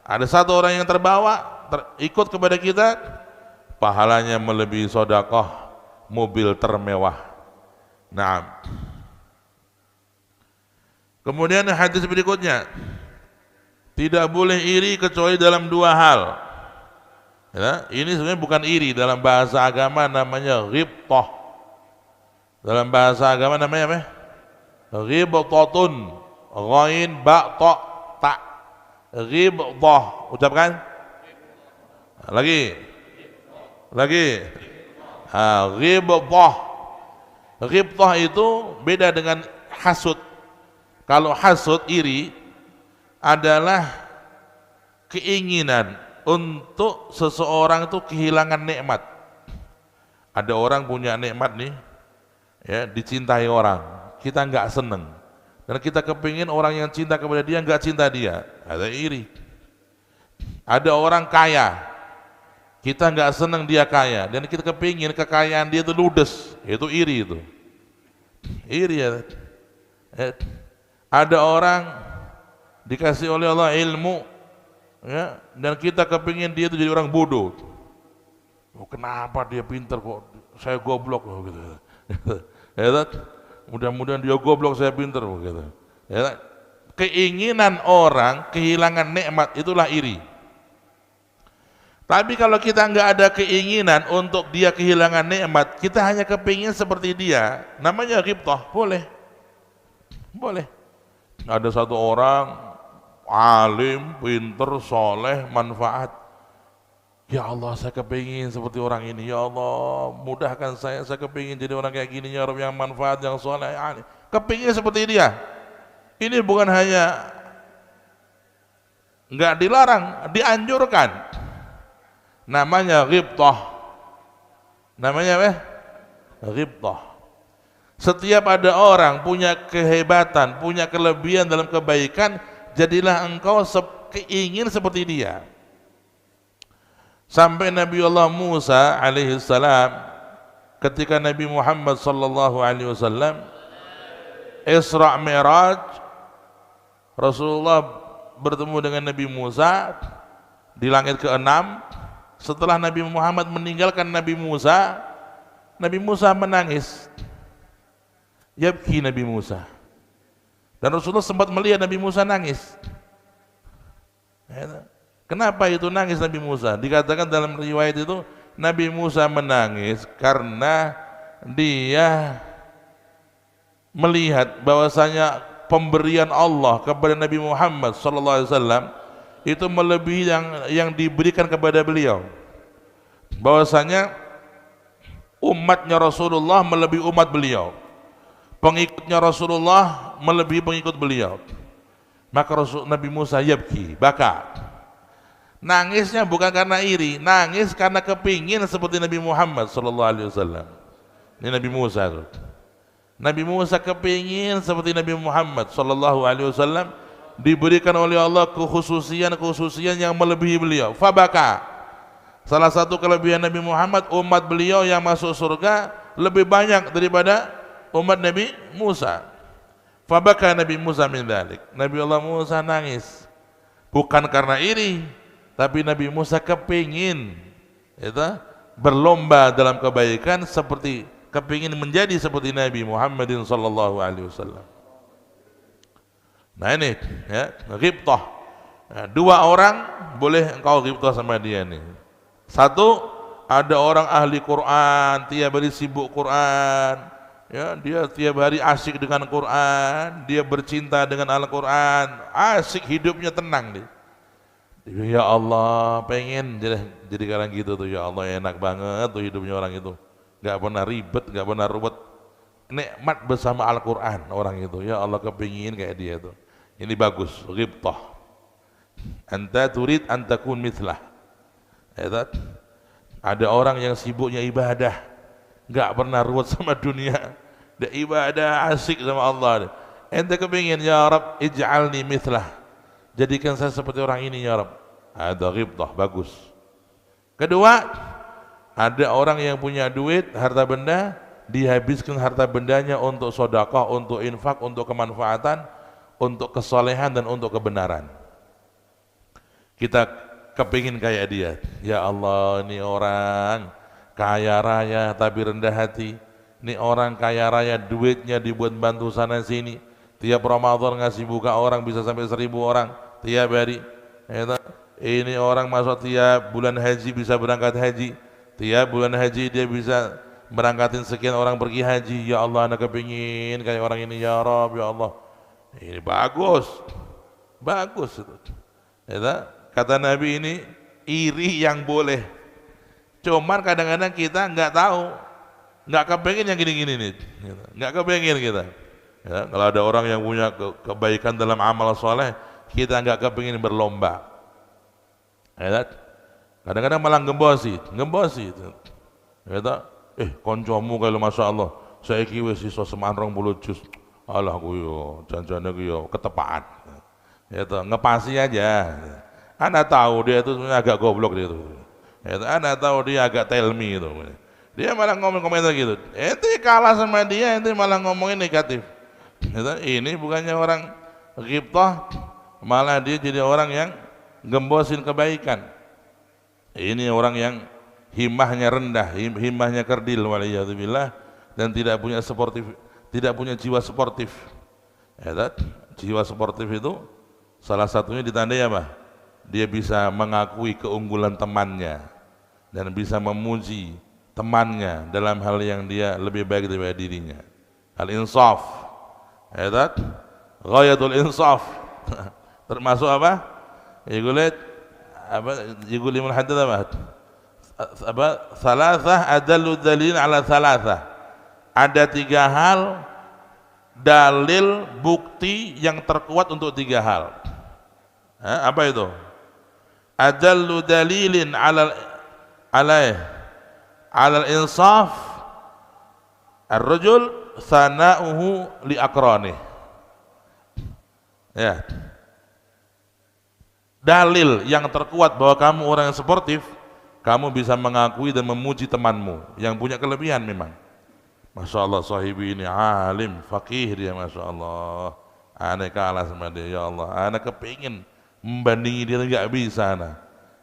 ada satu orang yang terbawa, ikut kepada kita, pahalanya melebihi sedekah mobil termewah. Naam. Kemudian hadis berikutnya, tidak boleh iri kecuali dalam dua hal. Ya, ini sebenarnya bukan iri, dalam bahasa agama namanya ghibthah. Dalam bahasa agama namanya apa? Ghibtatun, ghain ba ta ta. Ghibthah, ucapkan. Lagi. Ghibthah. Ghibthah itu beda dengan hasud. Kalau hasud, iri, adalah keinginan untuk seseorang itu kehilangan nikmat. Ada orang punya nikmat nih, ya, dicintai orang, kita nggak seneng, dan kita kepingin orang yang cinta kepada dia nggak cinta dia, ada iri. Ada orang kaya, kita nggak seneng dia kaya, dan kita kepingin kekayaan dia itu ludes, itu iri itu. Iri ya. Ada orang dikasih oleh Allah ilmu, ya, dan kita kepingin dia itu jadi orang bodoh. Oh, kenapa dia pintar kok saya goblok gitu. Ya, mudah-mudahan dia goblok saya pintar gitu. Ya, keinginan orang kehilangan nikmat itulah iri. Tapi kalau kita nggak ada keinginan untuk dia kehilangan nikmat, kita hanya kepingin seperti dia, namanya ghibthah. Boleh. Ada satu orang alim, pinter, soleh, manfaat. Ya Allah, saya kepingin seperti orang ini. Ya Allah, mudahkan saya kepingin jadi orang kayak gini, ya Rabb, yang manfaat, yang soleh, alim. Kepingin seperti dia. Ini bukan hanya nggak dilarang, dianjurkan. Namanya ghibthah. Namanya apa? Ghibthah. Setiap ada orang punya kehebatan, punya kelebihan dalam kebaikan, jadilah engkau keingin seperti dia. Sampai Nabi Allah Musa alaihissalam, ketika Nabi Muhammad sallallahu alaihi wasallam Isra Mi'raj, Rasulullah bertemu dengan Nabi Musa di langit ke-6. Setelah Nabi Muhammad meninggalkan Nabi Musa menangis. Yabki Nabi Musa. Dan Rasulullah sempat melihat Nabi Musa nangis. Kenapa itu nangis Nabi Musa? Dikatakan dalam riwayat itu, Nabi Musa menangis karena dia melihat bahwasanya pemberian Allah kepada Nabi Muhammad SAW itu melebihi yang diberikan kepada beliau. Bahwasanya umatnya Rasulullah melebihi umat beliau, pengikutnya Rasulullah melebihi pengikut beliau. Maka Nabi Musa yabki, baka. Nangisnya bukan karena iri, nangis karena kepingin seperti Nabi Muhammad SAW. Ini Nabi Musa. Nabi Musa kepingin seperti Nabi Muhammad SAW, diberikan oleh Allah kekhususian yang melebihi beliau. Fabaka. Salah satu kelebihan Nabi Muhammad, umat beliau yang masuk surga lebih banyak daripada umat Nabi Musa. Fabaka Nabi Musa min dzalik. Nabi Allah Musa nangis Bukan karena ini, tapi Nabi Musa kepingin berlomba dalam kebaikan, seperti kepingin menjadi seperti Nabi Muhammadin sallallahu alaihi wasallam. Nah ini ya, ghibtah. Nah, dua orang boleh engkau ghibtah sama dia nih. Satu, ada orang ahli Quran, tiap hari sibuk Quran, ya, dia tiap hari asyik dengan Quran, dia bercinta dengan Al-Quran, asyik hidupnya tenang dia. Ya Allah, pengen jadi orang gitu tuh, ya Allah enak banget tuh hidupnya orang itu. Gak pernah ribet, gak pernah ruwet, nikmat bersama Al-Quran orang itu. Ya Allah kepingin kayak dia tuh. Ini bagus, ghibtah. Anta turid antakun mithlah. Ada orang yang sibuknya ibadah, gak pernah ruwet sama dunia, dia ibadah asik sama Allah. Ente kepingin, ya Rab ij'alni mithlah, jadikan saya seperti orang ini ya Rab. Ada ghibtah, bagus. Kedua, ada orang yang punya duit, harta benda, dihabiskan harta bendanya untuk sedekah, untuk infak, untuk kemanfaatan, untuk kesolehan dan untuk kebenaran. Kita kepingin kayak dia. Ya Allah, ini orang kaya raya tapi rendah hati. Ini orang kaya raya, duitnya dibuat bantu sana sini. Tiap Ramadan ngasih buka orang bisa sampai 1.000 orang tiap hari. Ini orang masuk tiap bulan haji bisa berangkat haji. Tiap bulan haji dia bisa berangkatin sekian orang pergi haji. Ya Allah, anak kepingin kayak orang ini ya Rabb, ya Allah. Ini bagus. Bagus itu. Kata Nabi, ini iri yang boleh. Cuman kadang-kadang kita nggak tahu, nggak kepengen yang gini-gini nih, nggak kepengen kita. Ya, kalau ada orang yang punya kebaikan dalam amal soleh, kita nggak kepengen berlomba. Ya, kadang-kadang malah gembosi. Koncomu kalau masya Allah, saya kiwe sisa seman 20 juz. Allah kuyo, janjane kuyo ketepaan. Ya, ngepasi aja. Anda tahu dia itu sebenarnya agak goblok dia itu. Anda tahu dia agak tell me itu. Dia malah ngomong-komentar gitu. Ente kalah sama dia, ente malah ngomongin negatif. Ini bukannya orang ghibtah, malah dia jadi orang yang gembosin kebaikan. Ini orang yang himmahnya rendah, himmahnya kerdil, waliyadzubillah, dan tidak punya sportif, tidak punya jiwa sportif. Jiwa sportif itu salah satunya ditandai apa? Dia bisa mengakui keunggulan temannya dan bisa memuji temannya dalam hal yang dia lebih baik daripada dirinya. Al-insaf, ghayatul insaf. Termasuk apa? Yaqul Ibnu Haddad apa? Salasah adallu dalil ala salasah. Ada 3 hal dalil bukti yang terkuat untuk 3 hal. Apa itu? Adallu dalilin ala insaf ar-rajul sana'uhu li aqranih. Ya. Dalil yang terkuat bahwa kamu orang yang sportif, kamu bisa mengakui dan memuji temanmu yang punya kelebihan memang. Masya Allah, sahibi ini alim, faqih dia, Masya Allah. Anak kalah sama dia, ya Allah. Anak kepingin membandingi dia, enggak bisa.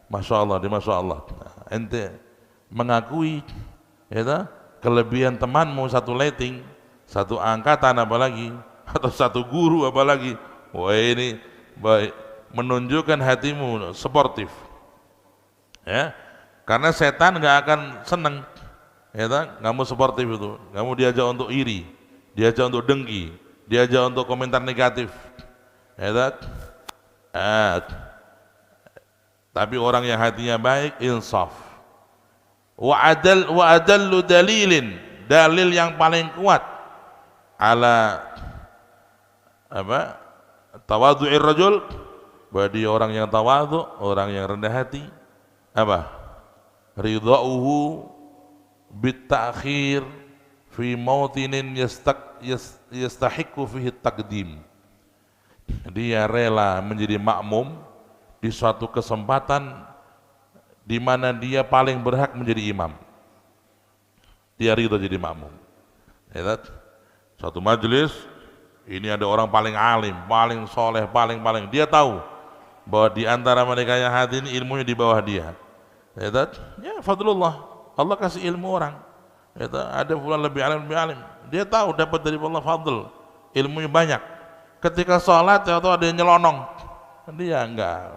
Masya Allah, dia Masya Allah. Ente mengakui kelebihan temanmu, satu letting, satu angkatan apalagi, atau satu guru apalagi. Wah, ini baik, menunjukkan hatimu sportif. Ya, karena setan enggak akan senang. Kamu sportif itu, kamu diajak untuk iri, diajak untuk dengki, diajak untuk komentar negatif. Tapi orang yang hatinya baik, insaf. Wa adallu dalilin, dalil yang paling kuat ala apa? Tawadhu'ir rajul, bahwa dia orang yang tawadhu, orang yang rendah hati. Apa? Ridha'uhu bitta'khir fi mautinin yastahiqu fihi taqdim. Dia rela menjadi makmum di suatu kesempatan di mana dia paling berhak menjadi imam. Dia ridho jadi makmum. Suatu majelis, ini ada orang paling alim, paling soleh, paling dia tahu bahwa di antara mereka yang hadir ini ilmunya di bawah dia. Ya fadlullah, Allah kasih ilmu orang. Ada fulan lebih alim, dia tahu dapat dari Allah fadl, ilmunya banyak. Ketika sholat atau ada yang nyelonong, dia enggak.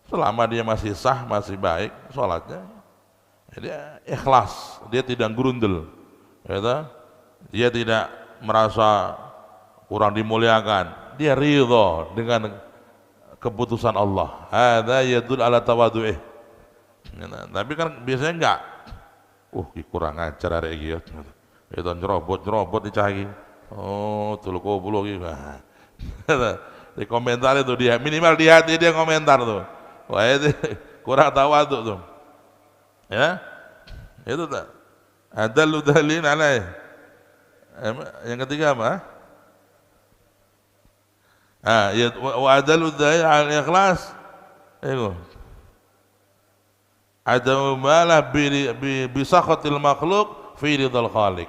Selama dia masih sah, masih baik sholatnya, dia ikhlas, dia tidak gerundel, dia tidak merasa kurang dimuliakan, dia ridho dengan keputusan Allah. Ada yadul ala tawadu'ih. Tapi kan biasanya enggak. Kurang ajar hari ini. Itu nyerobot dicari. Oh, tuluko bulu gitu. Di komentar itu dia, minimal di hati dia komentar tuh. Wah itu kurang tawaduk tuh. Ya, itu tak. Ada ludalin alaih. Yang ketiga apa? Ya wa adalu dzai al ikhlas itu ada malah bi sakhatil makhluq fi ridal khaliq,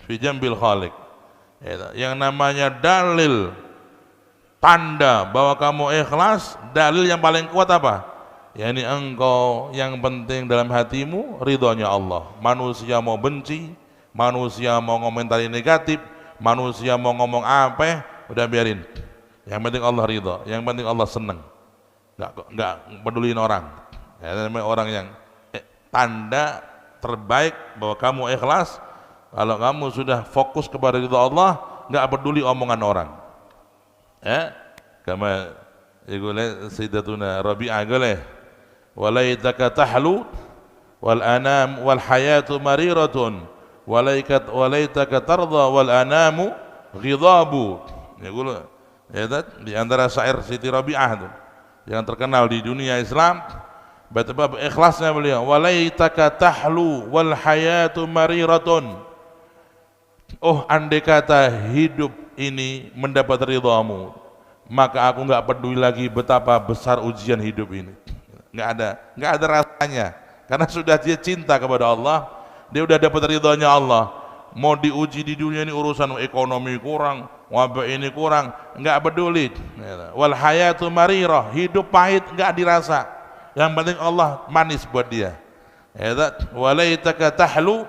fi jambil khaliq. Yang namanya dalil tanda bahwa kamu ikhlas, dalil yang paling kuat apa? Yani engkau yang penting dalam hatimu ridhonya Allah. Manusia mau benci, manusia mau komentari negatif, manusia mau ngomong apa, udah biarin. Yang penting Allah ridho, yang penting Allah senang. Enggak peduliin orang. Namanya orang yang tanda terbaik bahwa kamu ikhlas kalau kamu sudah fokus kepada ridho Allah, enggak peduli omongan orang. Kama yaqulu sayyidatuna Rabi'ah qala walaitaka tahlu wal anam wal hayatu mariratun walaitaka tarda wal anamu ghidabu. Yaqulu di antara syair Siti Rabi'ah itu yang terkenal di dunia Islam, bab ikhlasnya beliau, walaitaka tahlu wal hayatu mariratun. Andai kata hidup ini mendapat ridhamu, maka aku enggak peduli lagi betapa besar ujian hidup ini. Enggak ada rasanya, karena sudah dia cinta kepada Allah, dia udah dapat ridhonya Allah. Mau diuji di dunia ini urusan ekonomi kurang, wabah ini kurang, enggak peduli. Wal hayatu marirah, hidup pahit enggak dirasa. Yang penting Allah manis buat dia. Walaitaka tahlu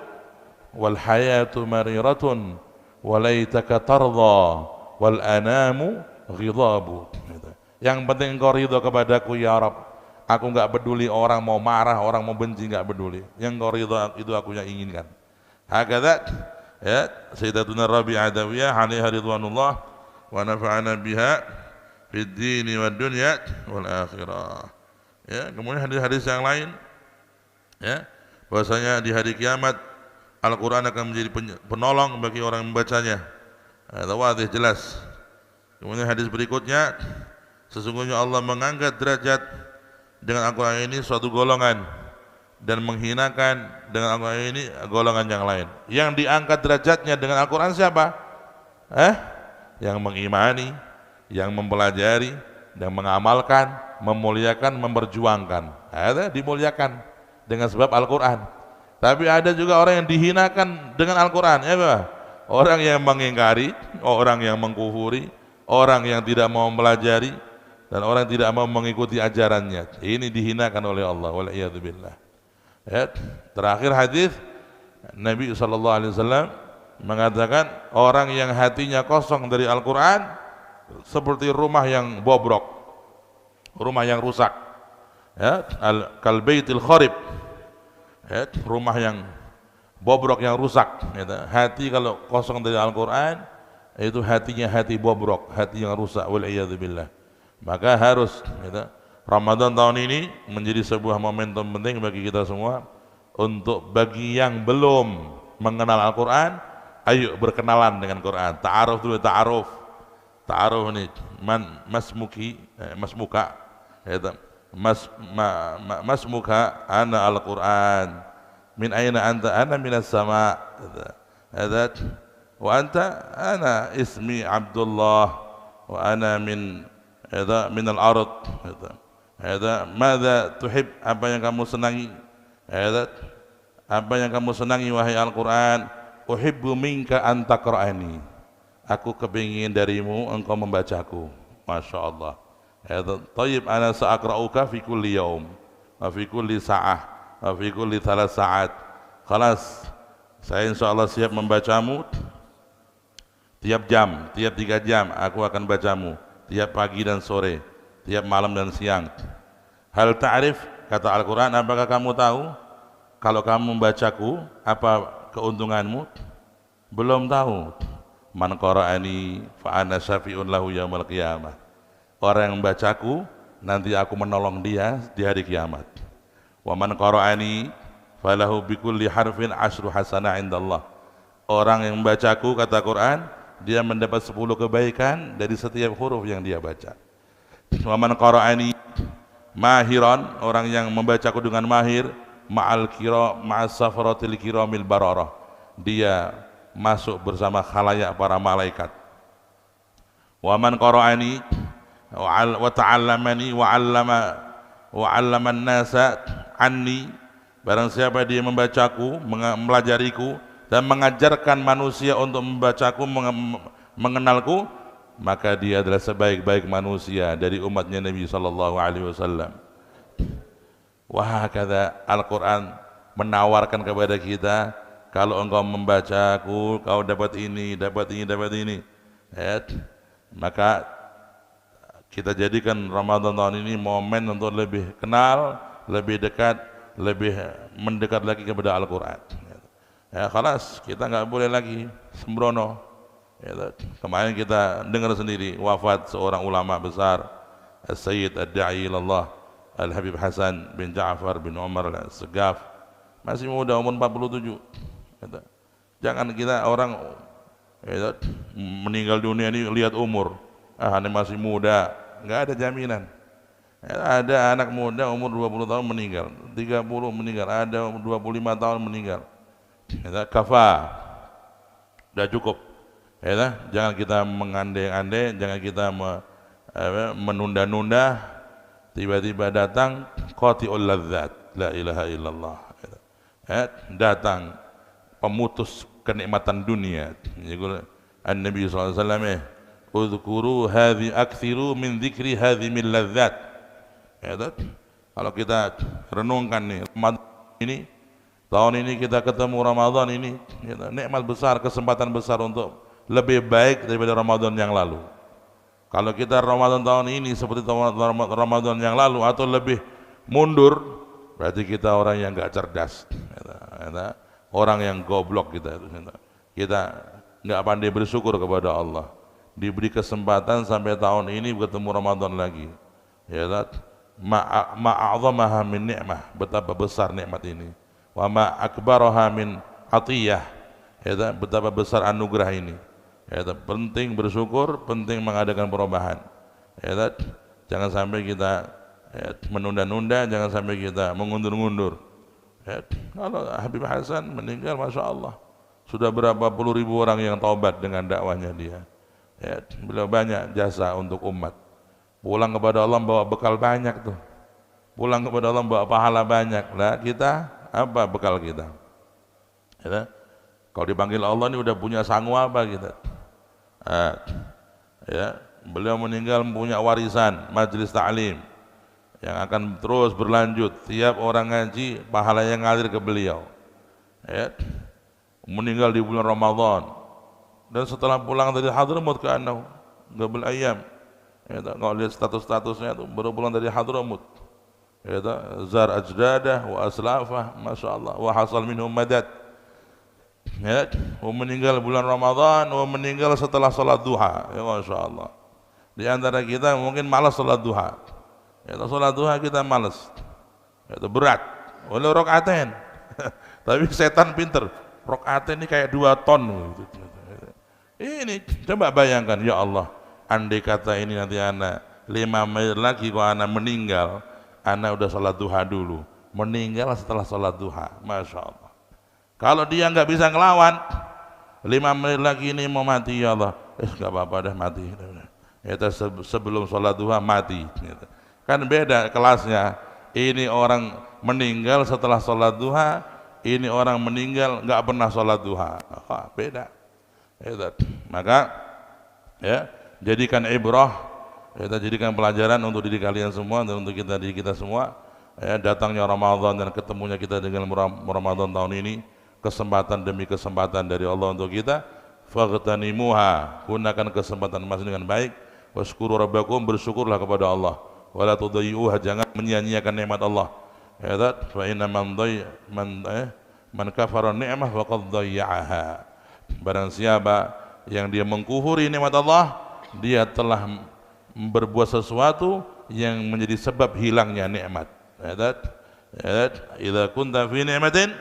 wal hayatu mariratun walaitaka tarda wal anamu ghidabu. Yang penting engkau ridho kepadaku ya Rabb. Aku enggak peduli orang mau marah, orang mau benci, enggak peduli. Yang engkau ridho itu aku yang inginkan. Hakadha Sayyidatuna Rabi'ah Adawiyah alaiha ridwanullah wa nafa'ana biha fid dini wad dunya wal akhirah. Kemudian hadis-hadis yang lain bahwasanya di hari kiamat Al-Quran akan menjadi penolong bagi orang yang membacanya. Wadih jelas. Kemudian hadis berikutnya, sesungguhnya Allah mengangkat derajat dengan Al-Quran ini suatu golongan dan menghinakan dengan Al-Quran ini golongan yang lain. Yang diangkat derajatnya dengan Al-Quran siapa? Yang mengimani, yang mempelajari, yang mengamalkan, memuliakan, memperjuangkan. Ada dimuliakan dengan sebab Al-Quran. Tapi ada juga orang yang dihinakan dengan Al-Quran. Orang yang mengingkari, orang yang mengkufuri, orang yang tidak mau mempelajari, dan orang yang tidak mau mengikuti ajarannya. Ini dihinakan oleh Allah. Wal'iyadzubillah. Terakhir hadis Nabi SAW mengatakan orang yang hatinya kosong dari Al-Quran seperti rumah yang bobrok, rumah yang rusak, kalbaitil kharib, rumah yang bobrok yang rusak. Hati kalau kosong dari Al-Quran itu hatinya hati bobrok, hati yang rusak. Wal'iyadzubillah. Maka harus Ramadan tahun ini menjadi sebuah momentum penting bagi kita semua untuk bagi yang belum mengenal Al-Quran, ayo berkenalan dengan Quran. Ta'aruf dulu, ta'aruf ini masmuka masmuka ana Al-Quran, min aina anta, ana minas sama, wa anta ana ismi Abdullah wa ana min al-ard. Mada tuhib, apa yang kamu senangi? Apa yang kamu senangi wahai Al-Quran? Uhibbu minka an taqra'ani, aku kepingin darimu engkau membacaku. Masya Allah. Ya, tayyib ana sa'akra'uka fi kulli yaum wa fi kulli sa'ah wa fi kulli 3 sa'at. Khalas, saya insyaallah siap membacamu tiap jam, tiap 3 jam aku akan bacamu, tiap pagi dan sore, tiap malam dan siang. Hal ta'rif, kata Al-Quran, apakah kamu tahu kalau kamu membacaku apa keuntunganmu? Belum tahu. Man qara'ani fa ana syafi'un lahu yaumil qiyamah. Orang yang membacaku, nanti aku menolong dia di hari kiamat. Wa man qara'ani falahu bikulli harfin asyru hasanah indallah. Orang yang membacaku, kata Quran, dia mendapat 10 kebaikan dari setiap huruf yang dia baca. Wa man qara'ani mahiran, orang yang membacaku dengan mahir, ma'as safaratil kiramil bararah, dia masuk bersama khalayak para malaikat. Wa man qara'ani wa ta'allamani wa 'allama an-nasa anni, barang siapa dia membacaku, melajariku dan mengajarkan manusia untuk membacaku, mengenalku, maka dia adalah sebaik-baik manusia dari umatnya Nabi sallallahu alaihi wasallam. Wah, kata Al-Quran menawarkan kepada kita, kalau engkau membacaku, kau dapat ini, dapat ini, dapat ini. Ya, maka kita jadikan Ramadan tahun ini momen untuk lebih kenal, lebih dekat, lebih mendekat lagi kepada Al-Quran. Ya, khalas, kita nggak boleh lagi sembrono. Ya, kemarin kita dengar sendiri wafat seorang ulama besar, As-Sayyid Ad-Da'i ilallah Al-Habib Hasan bin Ja'far bin Umar Al-Segaf, masih muda, umur 47. Ya, jangan kita orang ya, meninggal dunia ini lihat umur, ini masih muda, nggak ada jaminan. Ya, ada anak muda umur 20 tahun meninggal, 30 meninggal, ada 25 tahun meninggal. Ya, kafa, sudah cukup. Ya, jangan kita mengandai-andai, jangan kita menunda-nunda. Tiba-tiba datang qati'ul ladzat, la ilaha illallah. Ya, datang pemutus kenikmatan dunia. An-Nabi SAW, udhkuru hadhi akthiru min dzikri hadhi min ladzat. Ya, kalau kita renungkan nih Ramadan ini, tahun ini kita ketemu Ramadan ini, ya, nikmat besar, kesempatan besar untuk lebih baik daripada Ramadan yang lalu. Kalau kita Ramadan tahun ini seperti Ramadan yang lalu atau lebih mundur, berarti kita orang yang enggak cerdas, orang yang goblok kita. Kita enggak pandai bersyukur kepada Allah. Diberi kesempatan sampai tahun ini ketemu Ramadan lagi. Ya, ma'a'zamaha min ni'mah, betapa besar nikmat ini. Wa ma'akbaraha min atiyah, ya, betapa besar anugerah ini. Ya, penting bersyukur, penting mengadakan perubahan. Ya, jangan sampai kita menunda-nunda, jangan sampai kita mengundur-undur. Ya, kalau Habib Hasan meninggal, masya Allah, sudah berapa puluh ribu orang yang taubat dengan dakwahnya dia. Ya, beliau banyak jasa untuk umat. Pulang kepada Allah bawa bekal banyak tuh. Pulang kepada Allah bawa pahala banyak. Lah kita apa bekal kita? Ya, kalau dipanggil Allah ini udah punya sangu apa kita? Ya, beliau meninggal punya warisan majelis ta'lim yang akan terus berlanjut. Tiap orang ngaji pahala yang ngalir ke beliau. Ya, meninggal di bulan Ramadan, dan setelah pulang dari Hadramut ke Anau Gabul Ayyam, ya, kalau lihat status-statusnya itu baru pulang dari Hadramut, ya, zar ajdadah wa aslafah, masya Allah, wa hasal minhum madad. Ya, meninggal bulan Ramadan, meninggal setelah salat duha. Ya, masya Allah. Di antara kita mungkin malas salat duha. Ya, salat duha kita malas. Itu berat. Oleh rokaatain. Tapi setan pinter. Rokaatain ini kayak 2 ton. Ini coba bayangkan, ya Allah. Andai kata ini nanti anak 5 menit lagi kok anak meninggal, anak udah salat duha dulu. Meninggal setelah salat duha. Masya Allah. Kalau dia nggak bisa ngelawan, 5 menit lagi ini mau mati, ya Allah, nggak apa-apa dah mati. Ya, sebelum sholat duha mati. Kan beda kelasnya. Ini orang meninggal setelah sholat duha, ini orang meninggal nggak pernah sholat duha. Beda. Ya, maka ya, jadikan ibrah, Kita jadikan pelajaran untuk diri kalian semua dan untuk diri kita semua. Ya, datangnya Ramadan dan ketemunya kita dengan Ramadan tahun ini, kesempatan demi kesempatan dari Allah untuk kita. Faghtanimuha, gunakan kesempatan emas dengan baik. Washkuru rabbakum, bersyukurlah kepada Allah. Wala tudayyuha, jangan menyia-nyiakan nikmat Allah. Ya, fa inna man kafara ni'mah faqad dhayya'aha. Barang siapa yang dia mengkufuri nikmat Allah, dia telah berbuat sesuatu yang menjadi sebab hilangnya nikmat. Idza kunta fi ni'matin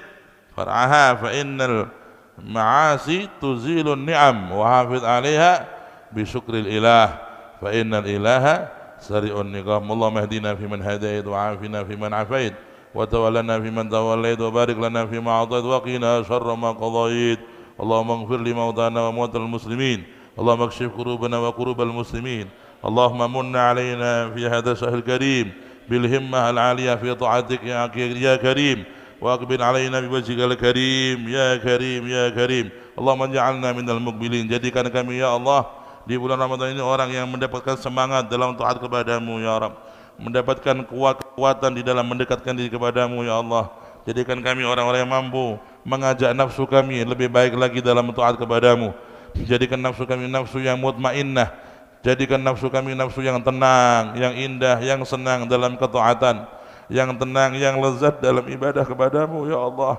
far'aha fa innal ma'asi tuzilun ni'am wa hafiz 'alaiha bi syukril ilah fa innal ilaha sari'un niqam. Allahumma hdina fi man hadait wa 'afina fi man 'afait wa tawallana fi man tawallait wa barik lana fi ma 'atait wa qina syarra ma qadait. Allahumma ighfir li mautana wa mautal muslimin. Allahumma akshif qurubana wa qurubal muslimin. اللهم من علينا في هذا الشهر الكريم بالهمة العالية في طاعتك يا كريم وأقبل علينا بوجهك الكريم يا كريم يا كريم. اللهم اجعلنا من المقبلين. Jadikan kami ya Allah di bulan Ramadan ini orang yang mendapatkan semangat dalam taat kepadamu ya Rabb, mendapatkan kekuatan di dalam mendekatkan diri kepadamu ya Allah. Jadikan kami orang-orang yang mampu mengajak nafsu kami lebih baik lagi dalam taat kepadamu. Jadikan nafsu kami nafsu yang mutmainnah. Jadikan nafsu kami nafsu yang tenang, yang indah, yang senang dalam ketaatan, yang tenang, yang lezat dalam ibadah kepadamu ya Allah.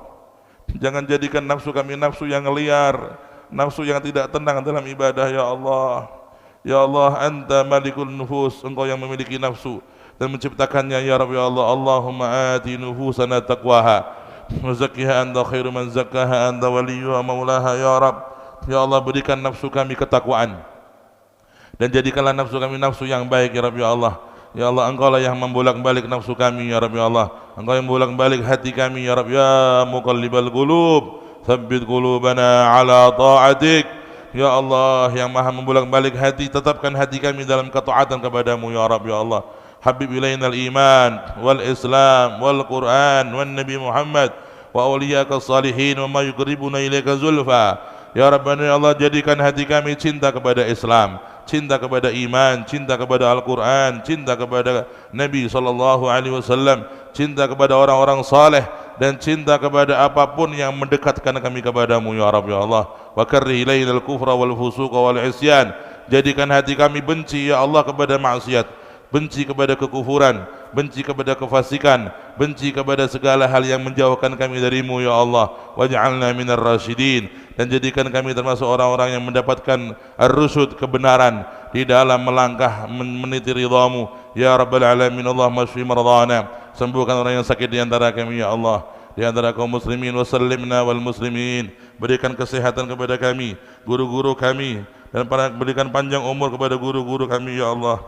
Jangan jadikan nafsu kami nafsu yang liar, nafsu yang tidak tenang dalam ibadah ya Allah. Ya Allah, Anta malikul nufus, Engkau yang memiliki nafsu dan menciptakannya ya Rabbi ya Allah. Allahumma ati nufusana taqwaha wa zakkiha anta khairu man zakkaha anta waliyuha maulaha ya Rabb. Ya Allah, berikan nafsu kami ketakwaan dan jadikanlah nafsu kami nafsu yang baik ya Rabbi ya Allah. Ya Allah, Engkau lah yang membolak-balik nafsu kami ya Rabbi ya Allah. Engkau yang membolak-balik hati kami ya Rabbi. Ya muqallibal qulub, tsabbit qulubana ala ta'atik. Ya Allah, yang maha membolak-balik hati, tetapkan hati kami dalam ketaatan kepadamu ya Rabbi ya Allah. Habib ilainal iman wal islam wal Quran wan Nabi Muhammad wa awliyaka salihin wa ma yuqribuna ilaika zulfa. Ya Rabbana ya Allah, jadikan hati kami cinta kepada Islam, cinta kepada iman, cinta kepada Al-Quran, cinta kepada Nabi SAW, cinta kepada orang-orang saleh, dan cinta kepada apapun yang mendekatkan kami kepadamu ya Rabbi ya Allah. Wa karrih ilainal kufra wal fusuqa wal isyan. Jadikan hati kami benci ya Allah kepada maksiat, benci kepada kekufuran, benci kepada kefasikan, benci kepada segala hal yang menjauhkan kami darimu ya Allah. Waj'alna minar rasyidin, dan jadikan kami termasuk orang-orang yang mendapatkan ar-rusyud, kebenaran di dalam melangkah meniti ridhamu ya Rabbal alamin. Allahumma shfi mardana, sembuhkan orang yang sakit di antara kami ya Allah, di antara kaum muslimin. Wa sallimna wal muslimin, berikan kesehatan kepada kami, guru-guru kami, dan berikan panjang umur kepada guru-guru kami ya Allah.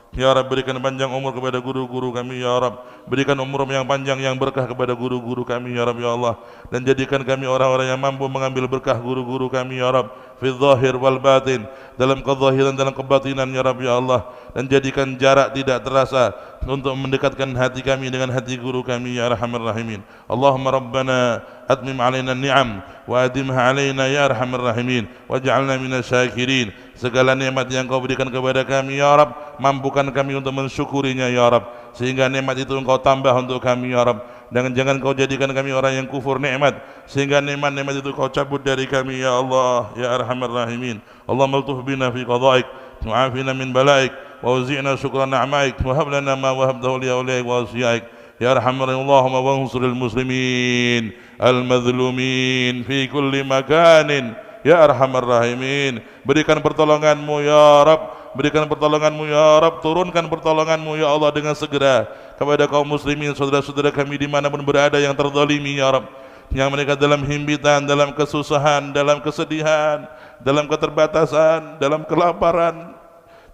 Ya Rabb, berikan panjang umur kepada guru-guru kami ya Rabb. Berikan umur yang panjang yang berkah kepada guru-guru kami ya Rabb ya Allah. Dan jadikan kami orang-orang yang mampu mengambil berkah guru-guru kami ya Rabb, fi zahir wal batin, dalam kezahiran dalam kebatinan ya Rabb ya Allah. Dan jadikan jarak tidak terasa untuk mendekatkan hati kami dengan hati guru kami ya Arhamar Rahimin. Allahumma Rabbana atmim alaina ni'am wa adimha alaina ya Arhamar Rahimin, waj'alna minas syakirin. Segala nikmat yang Kau berikan kepada kami ya Rabb, mampukan kami untuk mensyukurinya ya Rabb, sehingga nikmat itu Engkau tambah untuk kami ya Rabb. Dan jangan Kau jadikan kami orang yang kufur nikmat, sehingga nikmat-nikmat itu Kau cabut dari kami ya Allah ya Arhamar Rahimin. Allahumma altuf bina fi qada'ik wa afina min balaik wa uzi'na syukran ni'maik wa hab lana ma wahabtahu li awliyaik wa asyaik ya Arhamar. Allahumma wansuril muslimin al-madhlumin fi kulli makanin ya Arhamar Rahimin. Berikan pertolongan-Mu ya Rabb, berikan pertolongan-Mu ya Rabb, turunkan pertolongan-Mu ya Allah dengan segera kepada kaum muslimin, saudara-saudara kami dimanapun berada yang terzalimi ya Rabb, yang mereka dalam himpitan, dalam kesusahan, dalam kesedihan, dalam keterbatasan, dalam kelaparan,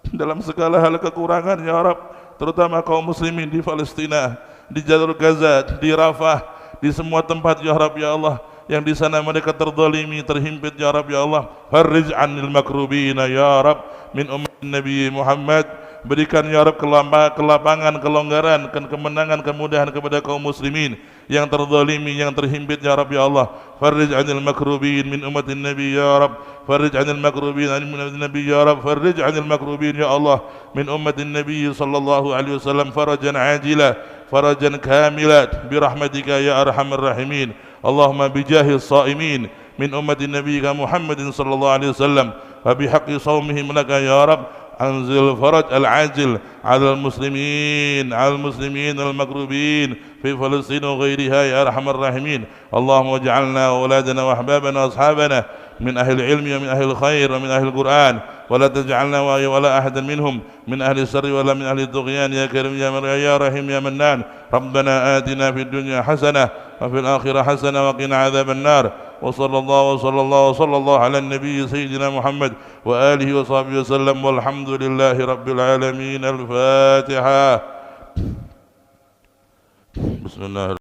dalam segala hal kekurangan ya Rabb, terutama kaum muslimin di Palestina, di Jalur Gaza, di Rafah, di semua tempat ya Rabb ya Allah, yang di sana mereka terzalimi, terhimpit ya Rabb ya Allah. Farij 'anil makrubina ya Rabb min ummat Nabi Muhammad. Berikan ya Rabb kelapangan, kelonggaran, kemenangan, kemudahan kepada kaum muslimin yang terzalimi, yang terhimpit ya Rabbi ya Allah. Farrij 'anil makrubin min ummatin nabi ya Rabb. Farrij 'anil makrubin min ummatin nabi ya Rabb. Farrij 'anil makrubin ya Allah min ummatin nabi sallallahu alaihi wasallam farajan 'ajila farajan kamilat bi rahmatika ya arhamar rahimin. Allahumma bijahil saimin min ummatin nabiyyika Muhammadin sallallahu alaihi wasallam wa bihaqqi shaumihim laka ya Rabb anzil faraj al-ajil 'alal muslimin al-makrubin fi Palestin wa ghairiha ya arhamar rahimin. Allahumma ij'alna wa auladana wa ahbabana wa ashabana min ahli ilmi wa min ahli khair wa min ahli Qur'an wa la taj'alna wa la ahadan minhum min ahli sarri wa la min ahli tughyan ya karim ya rahim ya mannan. Rabbana atina fid dunya hasanah wa fil akhirati hasanah wa qina adzaban nar. وصلى الله على النبي سيدنا محمد وآله وصحبه وسلم والحمد لله رب العالمين. الفاتحة. بسم الله.